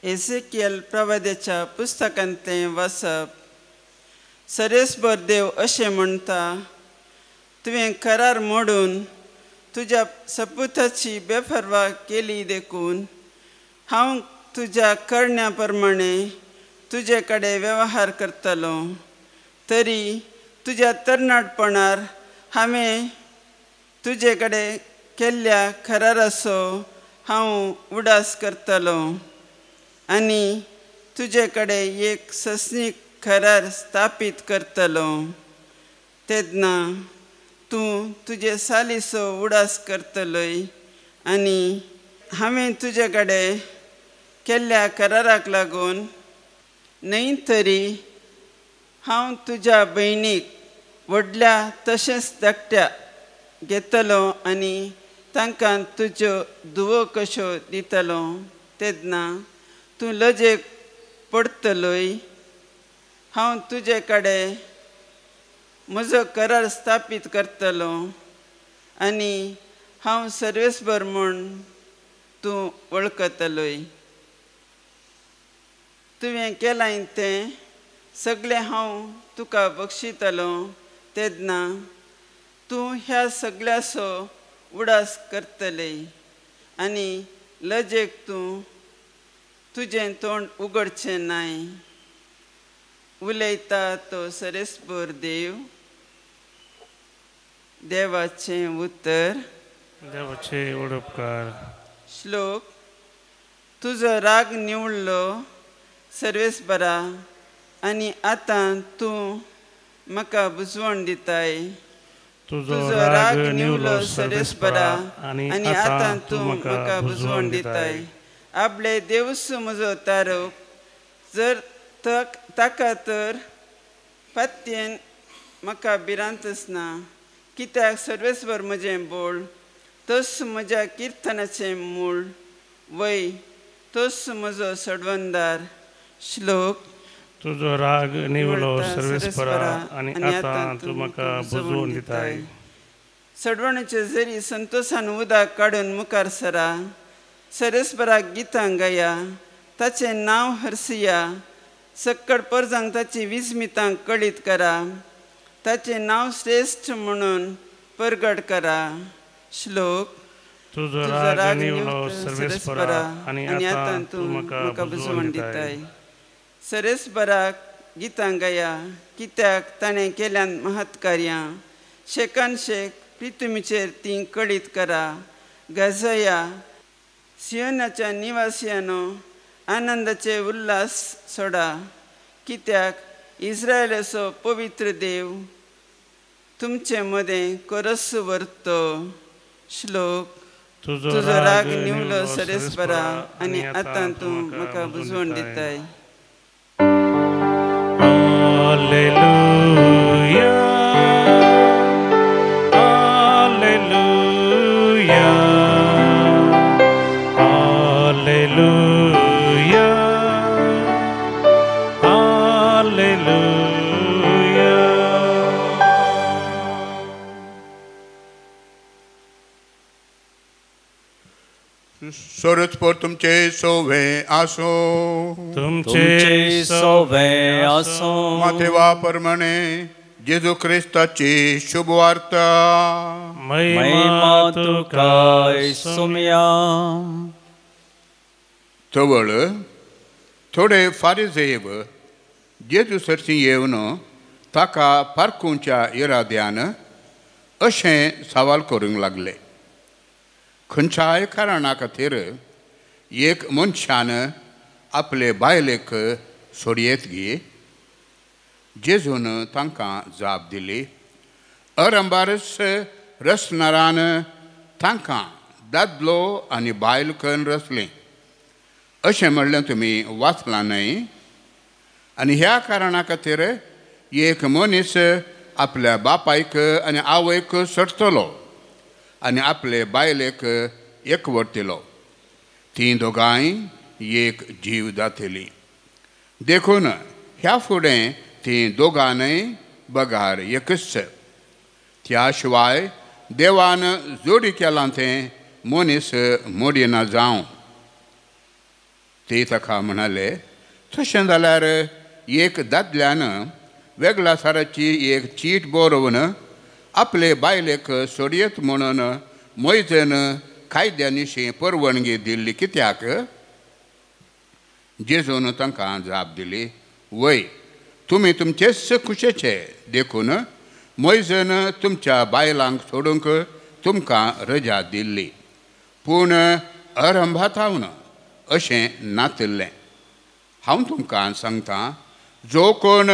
एसेकियल प्रवाद्याच्या पुस्तकांतलें वाचप. सरेस्बर देव अशें म्हणटा, तुवें करार मोडून तुज्या सपुताची बेफरवा केली देखून हांव तुज्या करण्या प्रमाणे तुजे कडेन वेवहार करतलो. तरी तुज्या तरणाटपणार हांवें तुजे कडेन केल्ल्या कराराचो हांव उडास करतलो आनी तुजे कडेन एक सस्नीक करार स्थापीत करतलो. तेन्ना तूं तुजे सालीचो उडास करतलोय आनी हांवें तुजे कडेन केल्ल्या कराराक लागून न्हय तरी हांव तुज्या भयणीक व्हडल्या तशेंच धाकट्या घेतलो आनी तांकां तुज्यो धुवो कश्यो दितलो तेन्ना तूं लजेक पडतलोय. हांव तुजे कडेन म्हजो करार स्थापीत करतलो आनी हांव सर्वेस्भर म्हूण तूं वळखतलोय. तुवें केलां तें सगळें हांव तुका बक्षितलो तेन्ना तूं ह्या सगळ्याचो उडास करतले आनी लजेक तूं तुजें तोंड उगडचें नाय. उलयता तो सरेस्पर देव. देवाचें उतर. देवाचे उडोपकार. श्लोक. तुजो राग निवळ्ळो सर्वेस्परा आनी आतां तूं म्हाका बुजवण दिताय. तुजो राग निवलो सर्वेस्परा आनी आतां तूं म्हाका बुजवण दिताय. आपले देवस म्हजो तारक जर ताका तर पातयेन म्हाका भिरांतच ना. कित्याक सर्वेस्वर म्हजें बोळ तोच म्हज्या किर्तनाचें मूळ. वय तोच म्हजो सडवंदार. श्लोक. तुजो राग निवलो सर्वेस्परा आनी आतां तूं म्हाका बुजवण दिताय. सडवणेचे जरी संतोषान उदक काडून मुखार सरा. सर्वेस्पराक गितां गाया. ताचें नांव हरसिया. सक्कड परजांक ताची विस्मितां कळीत करा. ताचें नांव श्रेश्ठ म्हणून परगट करा. श्लोक. तुजो राग निवलो सर्वेस्परा आनी आतां तूं म्हाका बुजवण दिताय. सर्वेस्पराक गितां गाया कित्याक ताणें केल्यान महत्कार्यां. शेकान शेक पृथ्वीचेर तीं कळीत करा. गजया सियोनाच्या निवासियानो आनंदाचे उल्हास सोडा. कित्याक इस्रायलाचो पवित्र देव तुमचे मदें कोरस व्हरतो. श्लोक. तुजो राग निवलो सर्वेस्परा आनी आतां तूं म्हाका बुजवण दिताय. Alleluia. Alleluia. Alleluia. Alleluia. सोरत पर तुमचे सोवे आसो. तुमचे सोवे आसो. मातेवा परमणे जेजू ख्रिस्ताची शुभ वार्ता. महिमा तुका सोम्या. तवळ थोडे फारिजेव जेजू सरसी येवन ताका पारखूंच्या इराद्यान अशें सवाल करूंक लागले. खंयच्याय कारणा खातीर एक मनशान आपले बायलेक सोडयेत गे. जेजून तांकां जाप दिली. अरंबारस रचणारान तांकां दादलो आनी बायल करून रचलें अशें म्हणलें तुमी वाचलां न्हय. आनी ह्या कारणा खातीर एक मनीस आपल्या बापायक आनी आवयक सोडटलो आनी आपले बायलेक एकवटतलो. तीं दोगांय एक जीव जातली. देखून ह्या फुडें तीं दोगांनय बगार एकच. त्या शिवाय देवान जोडी केलां तें मनीस मोडिना जावं. ते ताका म्हणाले तशें जाल्यार एक दादल्यान वेगळ्या साराची एक चीट बरोवन आपले बायलेक सोडयेत म्हणून मोयजेन कायद्यानिशी परवानगी दिल्ली. कित्याक? जेजून तांकां जाप दिली. वय तुमी तुमचेच कुशेचे. देखून मोयजेन तुमच्या बायलांक सोडूंक तुमकां रजा दिल्ली. पूण अरंभातावन अशें नातिल्लें. हांव तुमकां सांगतां जो कोण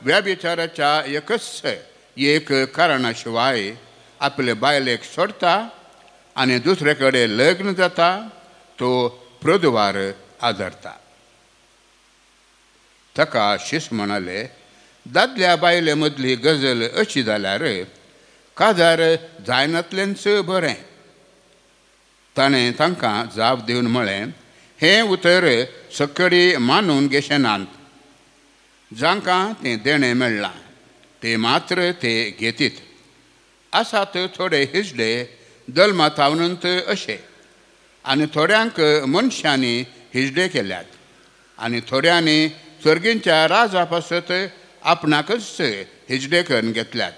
व्यभिचाराच्या एकच एक कारणा शिवाय आपले बायलेक सोडता आनी दुसरे कडेन लग्न जाता तो प्रदवार आदरता. ताका शिश म्हणाले दादल्या बायले मदली गजल अशी जाल्यार काजार जायनातलेंच बरें. ताणें तांकां जाप दिवन म्हळें, हें उतर सकडी मानून घेशेनात. जांकां तें देणें मेळ्ळां ते मात्र ते घेतीत. आसात थोडे हिजडे दलमातावनंत अशे, आनी थोड्यांक मनशांनी हिजडे केल्यात, आनी थोड्यांनी सर्गींच्या राजा पासत आपणाकच हिजडे करून घेतल्यात.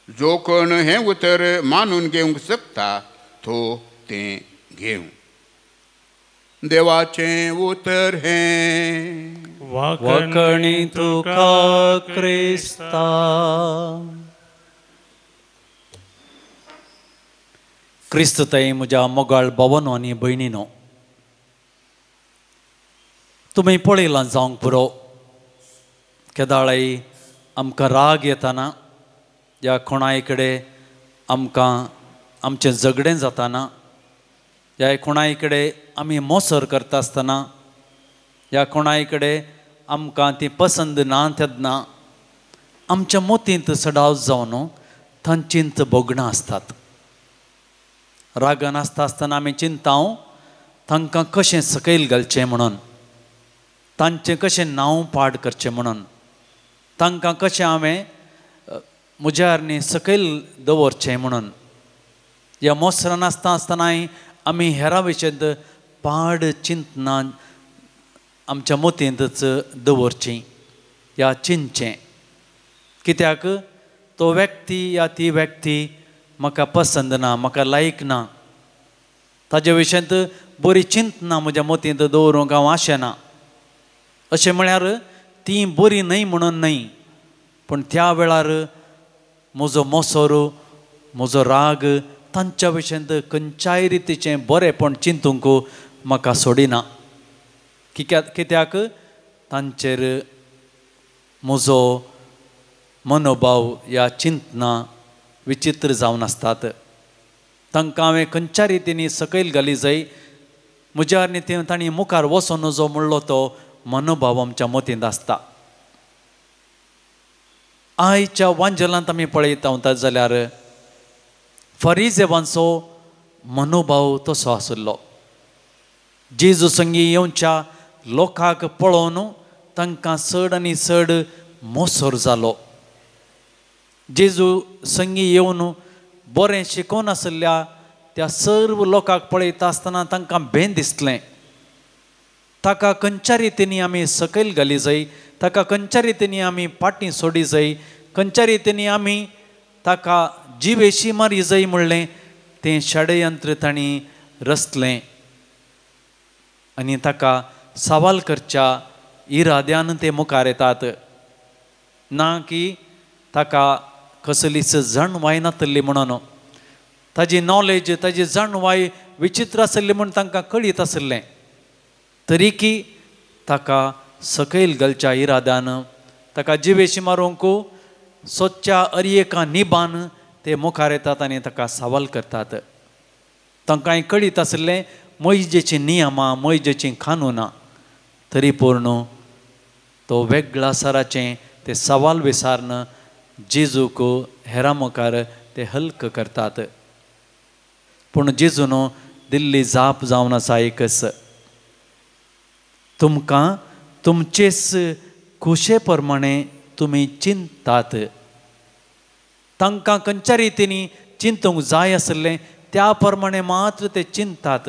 जो कोण हें उतर मानून घेवंक शकता तो तें घेवं. देवाचें उतर हें वखणी तुका क्रिस्ता. क्रिस्तताई म्हज्या मोगाळ भावांनो आनी भयणीनो, तुमी पळयलां जावंक पुरो केदाळाई आमकां राग येताना, या कोणाय कडेन आमकां आमचें झगडें जाताना, ह्या कोणाय कडेन आमी मोसर करता आसतना, ह्या कोणाय कडेन आमकां ती पसंद ना तेन्ना आमच्या मोतींत सडाव जावन तांचींत बोगणां आसतात. रागान आसता आसतना आमी चिंताव तांकां कशें सकयल घालचें म्हणून, तांचें कशें नांव पाड करचें म्हणून, तांकां कशें हांवें म्हज्या न्ही सकयल दवरचें म्हणून. ह्या मोसरान आसता आसतनाय आमी हेरां विशयींत पाड चिंतना आमच्या मोतींतच दवरचीं या चिंतचें. कित्याक तो व्यक्ती या ती व्यक्ती म्हाका पसंद ना, म्हाका लायक ना, ताजे विशयींत बरी चिंतना म्हज्या मोतींत दवरूंक हांव आशेना. अशें म्हळ्यार ती बरी न्हय म्हणून न्हय, पूण त्या वेळार म्हजो मोसोर, म्हजो राग तांच्या विशयींत खंयच्याय रितीचें बरेंपण चिंतूंक म्हाका सोडिना. कित्याक तांचेर म्हजो मनोभाव या चिंतना विचित्र जावन आसतात. तांकां हांवें खंयच्या रितींनी सकयल घाली जाय, म्हज्या न्ही तांणी मुखार वचून जो म्हणलो तो मनोभाव आमच्या मोतींत आसता. आयच्या वांजलांत आमी पळयता जाल्यार फरिजेवांचो मनोभाव तसो आसलो. जेजू संगी येवच्या लोकांक पळोवन तांकां चड आनी चड मोसोर जालो. जेजू संगी येवन बरें शिकोवन आसल्या त्या सर्व लोकांक पळयता आसतना तांकां भें दिसलें. ताका खंयच्या रितींनी आमी सकयल घाली जाय, ताका खंयच्या रितींनी आमी फाटीं सोडी जाय, खंयच्या रितींनी आमी ताका जिवेशी मारी जाय म्हणलें तें षडयंत्र तांणी रचलें. आनी ताका सवाल करच्या इराद्यान ते मुखार येतात. ना की ताका कसलीच जणवाय नासली म्हणून, ताजी नॉलेज, ताजी जणवाय विचित्र आसली म्हूण तांकां कळीत आसलें. तरीकी ताका सकयल घालच्या इराद्यान ताका जिवेशी मारूंक सोदच्या अरयेका निबान ते मुखार येतात आनी ताका सवाल करतात. तांकांय कळीत आसलें मोइजेची नियमां, मोइजेची कानुनां, तरी पूर्ण तो वेगळ्या सराचें ते सवाल विचारन जेजूक हेरां मुखार ते हल्क करतात. पूण जेजून दिल्ली जाप जावन आसा एकच, तुमकां तुमचेच खुशे प्रमाणे तुमी चिंतात. तांकां खंयच्या रितींनी चिंतूंक जाय आसलें त्या प्रमाणे मात्र ते चिंतात.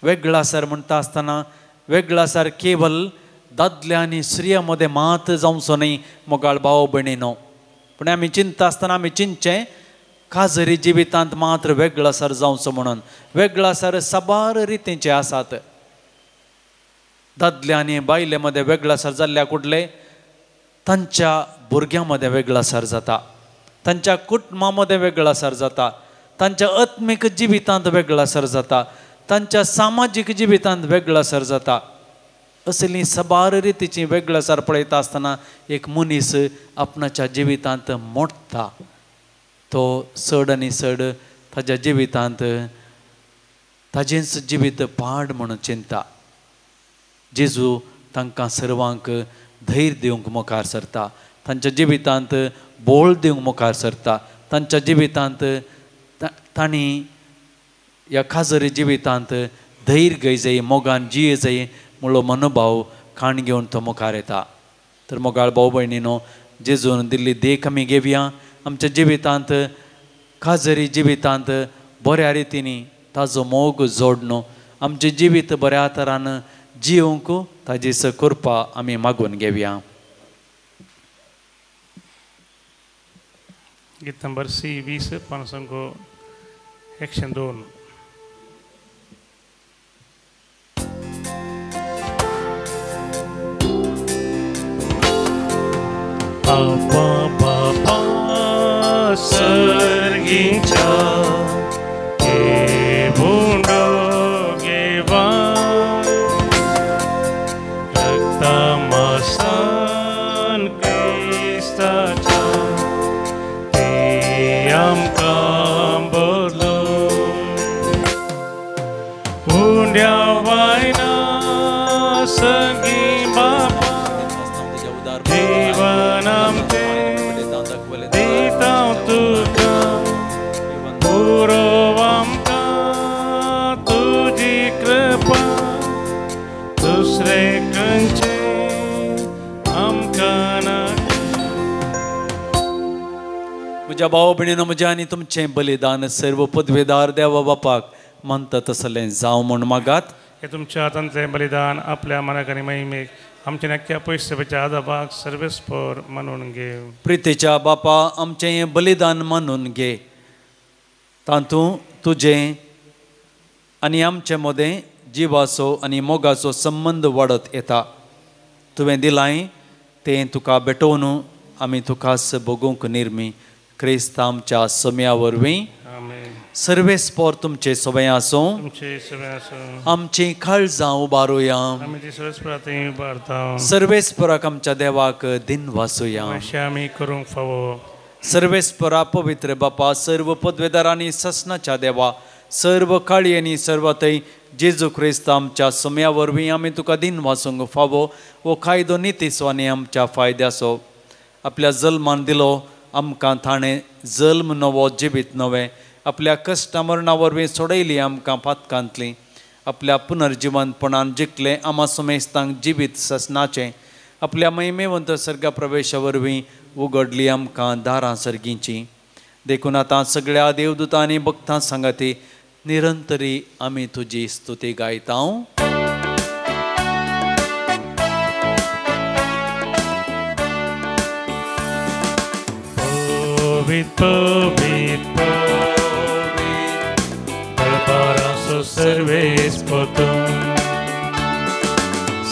वेगळा सर म्हणटा आसतना वेगळा सर केवल दादल्या आनी स्त्रिया मदें मात जावचो न्ही मोगाळ भाव भयणीनो. पूण आमी चिंतता आसतना आमी चिंतचें काजरी जिवितांत मात्र वेगळा सर जावचो म्हणून. वेगळा सर साबार रितींचे आसात. दादल्या आनी बायले मदें वेगळा सर जाल्ल्या कुडले तांच्या भुरग्यां मदें वेगळा सर जाता, तांच्या कुटुंबा मदें वेगळा सर जाता, तांच्या आत्मीक जिवितांत वेगळा सर जाता, तांच्या सामाजीक जिवितांत वेगळा सर जाता. असली साबार रितीची वेगळा सर पळयता आसतना एक मनीस आपणाच्या जिवितांत मोडटा. तो चड आनी चड ताच्या जिवितांत ताजेंच जिवीत पाड म्हणून चिंता. जेजू तांकां सर्वांक धैर्य दिवंक मुखार सरता, तांच्या जिवितांत बोळ दिवंक मुखार सरता, तांच्या जिवितांत तांणी ह्या खाजरी जिवितांत धैर्य घेय जाय, मोगान जिये जाय म्हणलो मनोभाव खाण घेवन तो मुखार येता. तर मोगाळ भाऊ भयणीनो, जेजून दिल्ली देख आमी घेवया. आमच्या जिवितांत खाजरी जिवितांत बऱ्या रितीनी ताजो मोग जोडनो, आमचें जिवीत बऱ्या तरान जिवंक ताजी कृपा आमी मागून घेवया. गीत number C20 पानसंग 102. Apa Bapa Serginca Ibundo Gewan Rektamasan Kristaca Tiam Kambolu Undia Vaina Sergi Bapa जीवनम ते दीता तुका पुरवम का तुझी कृपा दुसरे कंचे आमका म्हज्या भाव भयणीनो, म्हज्या आनी तुमचें बलिदान सर्व पदवेदार देवा बापाक म्हणटा तसलें जावं म्हूण मागात. हे तुमच्या हातांतलें बलिदान आपल्या मनाक आनी महिमेक आमच्या नक्क्या पयसपेच्या आदाबाक सर्वेस्पर मानून घे. प्रितेच्या बापा, आमचें हें बलिदान मानून घे. तातूंत तुजें आनी आमचे मदें जिवाचो आनी मोगाचो संबंद वाडत येता. तुवें दिलाय तें तुका भेटोवन आमी तुकाच भोगूंक निर्मी. क्रिस्त आमच्या सम्या वरवीं सर्वेस्पर तुमचे सवय आसूं. आमची काळजां उबारुया. सर्वेस्पराक आमच्या देवाक दिन वासुया. करूंक फावो. सर्वेस्परा पवित्र बापा, सर्व पदवेदारांनी ससनाच्या देवा, सर्व काळी आनी सर्वतय जेजू क्रिस्त आमच्या सम्या वरवीं आमी तुका दिन वासूंक फावो. वो कायदो नितीचो आनी आमच्या फायद्याचो आपल्या जल्मान दिलो आमकां. ताणें जल्म नवो, जिवीत नवें आपल्या कश्टा मरणा वरवीं सोडयली आमकां पातकांतली. आपल्या पुनर्जिवनपणान जिखलें आमा समेस्तांक जिवीत ससनाचें. आपल्या महिमेवंत सर्गा प्रवेशा वरवीं उगडली आमकां दारां सर्गींची. देखून आतां सगळ्या देवदूतां आनी भक्तां सांगाती निरंतरी आमी तुजी स्तुती गायता. सर्वेस्पतुम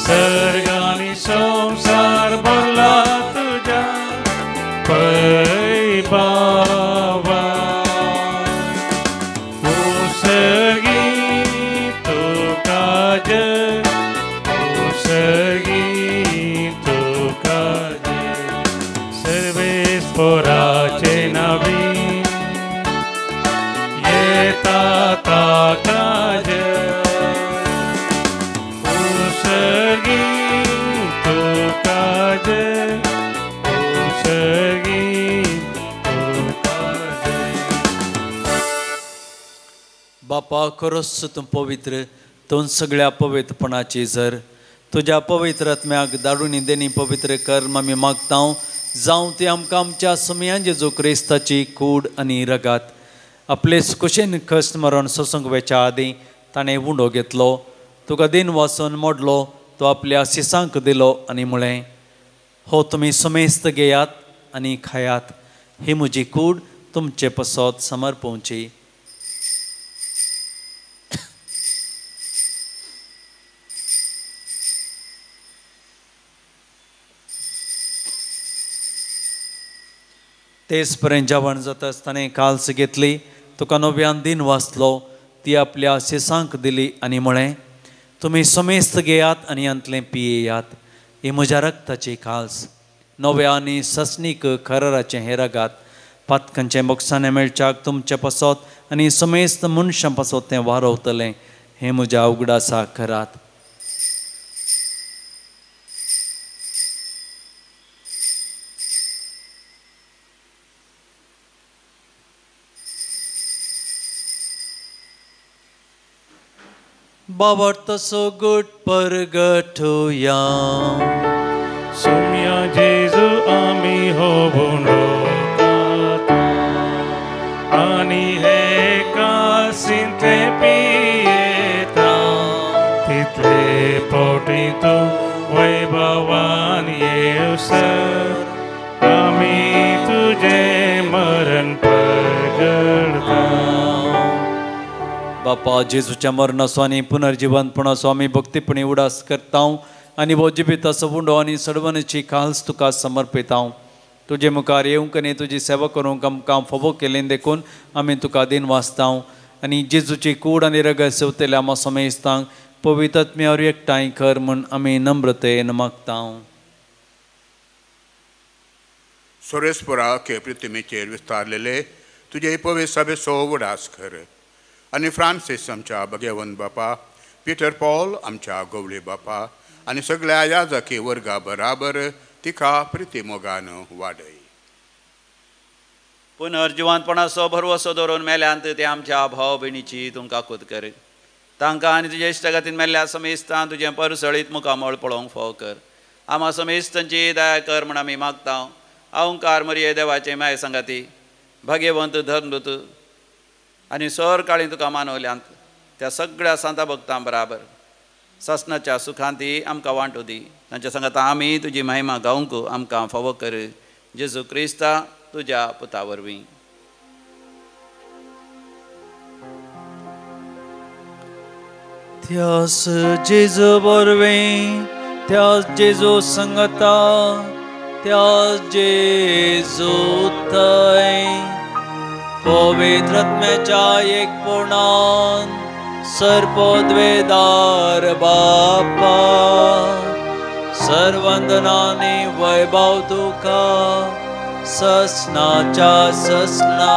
सर्गानी संसार भरला तुझ्या पैबावा. उसगी तुका जय, उसगी तुका जय. सर्वेस्पराचे नावी येता ताका बापा, खरोच तूं पवित्र. तूं सगळ्या पवित्रपणाची झर. तुज्या पवित्र आत्म्याक धाडून देणी पवित्र कर्म आमी मागता. जावं ती आमकां आमच्या समेयान जेजू क्रिस्ताची कूड आनी रगात आपले कुशेन कश्ट मरण सोसूंक वेच्या आदीं ताणें उंडो घेतलो. तुका दिन वाचून मोडलो, तो आपल्या शिसांक दिलो आनी म्हळें, हो तुमी समेस्त घेयात आनी खायात. ही म्हजी कूड तुमचे पसत समर्पोवची. तेच पर्यंत जेवण जाता आसतना काल्स घेतली, तुका नव्यान दिन वाचलो, ती आपल्या शिसांक दिली आनी म्हळें, तुमी समेस्त घेयात आनी अंतलें पियेयात. ही म्हज्या रक्ताची काल्स, नव्या आनी ससनीक खराराचें हें रगात. पातकांचें मोक्षाने मेळच्याक तुमचे पसत आनी समेस्त मनशां पसत तें वारवतलें. हें म्हज्या उगडासा करात. बाबर्थ सोगुट परगटुया Sumya Jesu ami hobundo kata ani heka sinte pieta title potitu vaibavan Yesu ami tuje maran pergarta बापा जेजूच्या मरणास्वानी पुनर्जीवनपणा स्वामी भक्तीपणी उडास करता आणि जिबिता सबुंडो आणि सडवणची काल्स तुका समर्पिता तुझे मुखार येऊक आनी तुजी सेवा करूंक आमकां फोबो केलें देखून आमी तुका दिन वाचता आनी जेजूची कूड आनी रगत सेवतले आमा समेस्तांक पवित्र आत्म्यावर एकठांय कर म्हूण आमी नम्रतेन मागता सोरेस्पुरा के पृथ्वीचेर विस्तारलेले तुझे पवित्र सभे सोवडास कर आणि फ्रांसीस आमच्या भगवंत बापा पीटर पॉल आमच्या गवळे बापा आणि सगळ्या याजकी वर्गा बराबर तिका प्रिती मोगान वाडय पुनर्जिवंतपणाचो भरवसो दवरून मेल्यांत ते आमच्या भाव भयणीची तुमकां खूद कर तांकां आनी तुजे इश्टगतीन मेल्ल्या समेस्तां तुजें परसळीत मुखामळ पळोवंक फोव कर आमा समेस्तांची दया कर म्हण आमी मागता अहंकार मरिये देवाचे माय संगती भगवंत धर्मदूत आनी सर काळी तुका मानवल्यांत त्या सगळ्या सांता भक्तां बराबर ससनाच्या सुखांती आमकां वांटू दी तांच्या सांगात आमी तुजी महिमा गावंक आमकां फावो कर जेजू क्रिस्ता तुज्या पुता वरवीं त्यास जेजू वरवीं त्यास जेजू संगता त्यास जेजू थंय पवित्र आत्म्याच्या एकपणान सर्पोद्वेदार बापा सर्वंदनाने वैभव तुका ससनाच्या ससना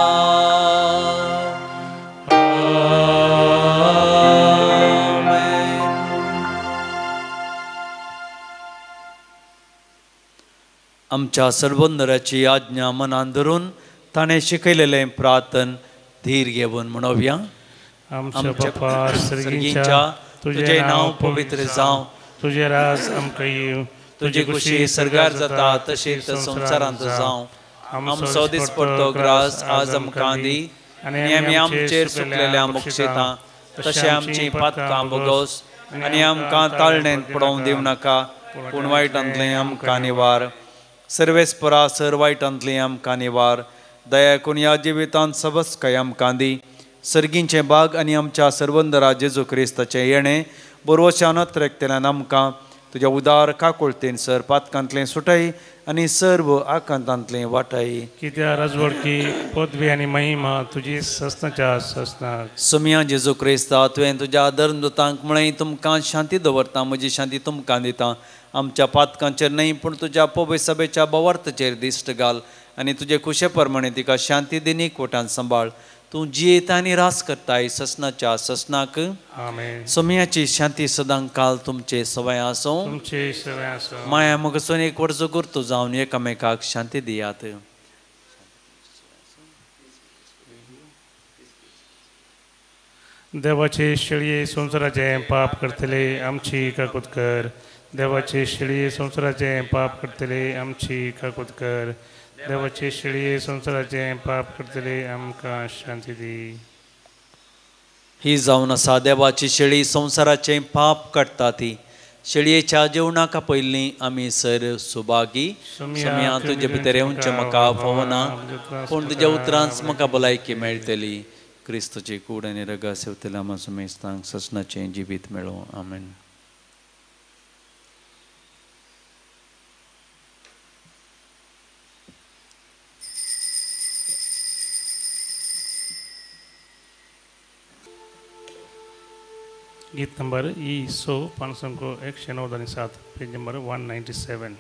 आमच्या सर्वोन्नराची आज्ञा मनान धरून ताणें शिकयलेलें प्रार्थन धीर घेवन म्हणोवया आमच्या बापा सर्गीच्या तुझे नाव पवित्र जावं तुझे राज आमकां येवं तुझी खुशी सरगार जाता तशीच संवसारांत जावं आमचो दिसपडटो ग्रास आज आमकां दी आनी आमी आमचेर सुकलेल्या मोक्षिता तशें आमची पातकां भोगोस आनी आमकां ताळणेंत पडोवंक दिवं नाका पूण वायटांतलें आमकां निवार सर्वेस्परा सर वायटांतलीं आमकां निवार दया करून ह्या जिवितांत सबस्काय आमकां दी सर्गींचे बाग आनी आमच्या सर्वंदरा जेजू क्रिस्ताचें येणें बरोवशानत रेखतल्यान आमकां तुज्या उदार काकुळतेन सर पातकांतलें सुटय आनी सर्व आकांतांतलें वाटय कित्या राजवडकी पदवी आनी महिमा तुजी ससनाच्या ससनाक सुमया जेजू क्रिस्ता तुवें तुज्या धर्मदूतांक म्हळें तुमकां शांती दवरता म्हजी शांती तुमकां दिता आमच्या पातकांचेर न्हय पूण तुज्या पवित्र सभेच्या बवार्थाचेर दिश्ट घाल आनी तुजे खुशे प्रमाणे तिका शांती दिनी कोटान सांबाळ तूं जियेता आनी रास करताय ससनाच्या ससनाक आमेन सुमयाची शांती सदां काल तुमचे सवय आसूं तुमचे सवय आसूं माया मोगसून एक वर्ज गुर्तू जावन एकामेकाक शांती दियात देवाचे शेळये संवसाराचे पाप करतले आमची काकूत कर देवाचे शेळये संवसाराचे पाप करतले आमची काकूत कर देवाचे शेळये संवसाराचे पाप करतले आमकां शांती दी ही जावन आसा देवाची शेळी संवसाराचे पाप काडटा ती शेळयेच्या जेवणाका पयलीं आमी सर सुभागी सुमया तुजे भितर येवचें म्हाका फोवना पूण तुज्या उतरांच म्हाका भलायकी मेळटली क्रिस्तची कूड आनी रगत सेवतले आमा समेस्तांक ससनाचें जिवीत मेळो आमेन गीत नंबर E 597 पेज नंबर 197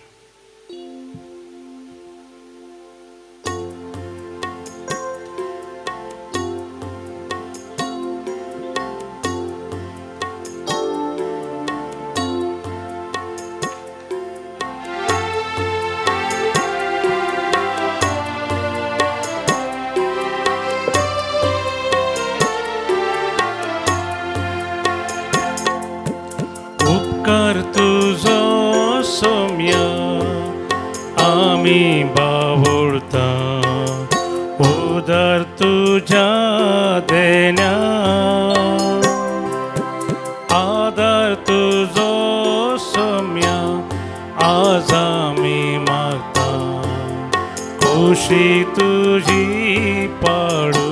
बावुरता उदर तुझ्या देण्या आदर तुझो सम्या आज आम्ही मागता खुशी तुझी पाडू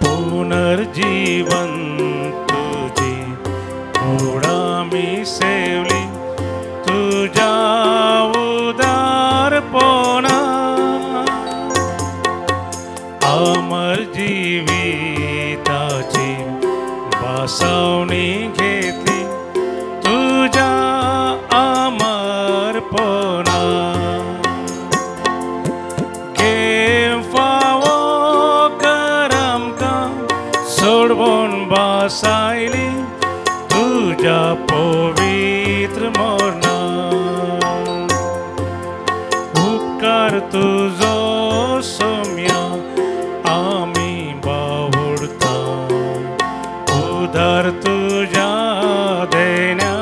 पुनर्जीवन तुझी ओढा मी सेवली तुझ्या उदारपणा अमर जीविताची बसवणी घेतली तुझ्या अमरपणा घे फावो करम का सोडवून बसायली तुझ्या पवित्र मरणा उपकार तुझो सम्या आम्ही बावुरता उदार तुझ्या देण्या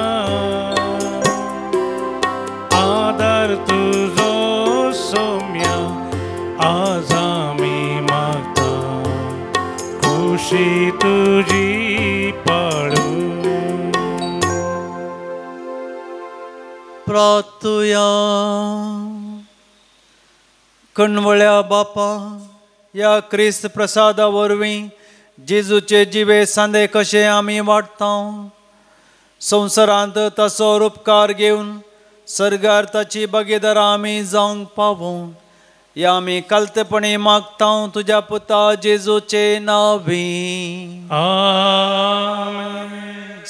आदर तुझो सम्या आज आम्ही मागता खुशी तुझी पाडू प्रार्थुया कणवळ्या बापा या ख्रिस्त प्रसादा वरवीं जेजूचे जिवे सांदे कशे आमी वाटता संवसारांत ताचो उपकार घेवन सर्गार ताची भागीदार आमी जावंक पावूं या आमी कालतेपणी मागता तुज्या पुता जेजूचे नांवी आमेन।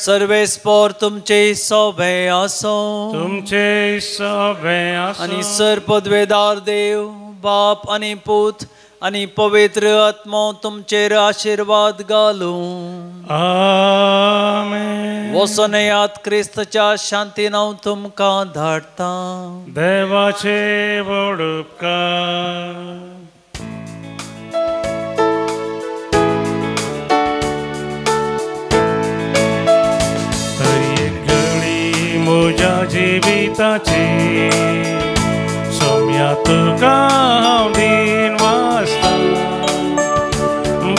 सर्वेस्पोर तुमचे सोबे आसो तुमचे सोबे आसो आनी सरपदवेदार देव बाप आनी पूत आनी पवित्र आत्मा तुमचेर आशीर्वाद घालूं आमेन। वसनयात क्रिस्तच्या शांतीन हांव तुमकां धाडटा देवाचे व्हड उपकार तरी एक घडी म्हज्या जिविताची सोम्या तुका हांव दिन वाचता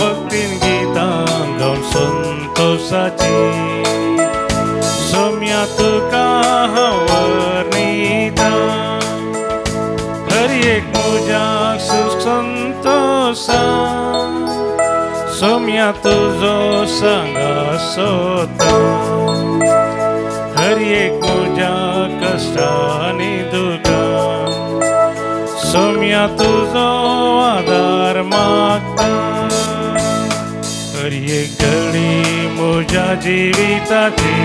भक्तीन गितां गावन संतोशाची सोम्या तुका हांव वर्णिता खरी एक म्हज्या सुख संतोशा सोम्या तुजो सांगा सोता खरी एक म्हज्या कश्टांनी दुखां सोम्या तुजो आदार मागता खरी एक घडी म्हज्या जिविताची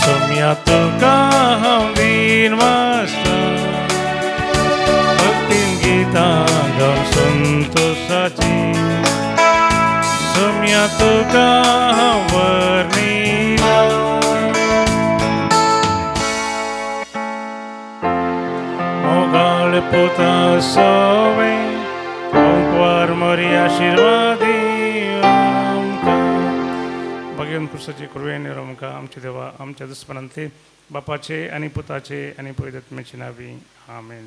सोम्या तुका हांव दिन वाचता भक्तीन गितां गावन संतोशाची सोम्या तुका हांव वर्णिता मोगाळ पुता सोवे ओंकार मरी आशीर्वादी भगवान पुरुषाची कृपेने आमकां आमचे देवा आमच्या दुस्मनांतले बापाचे आनी पुताचे आनी पवित्र आत्म्याचे नांवी आमेन।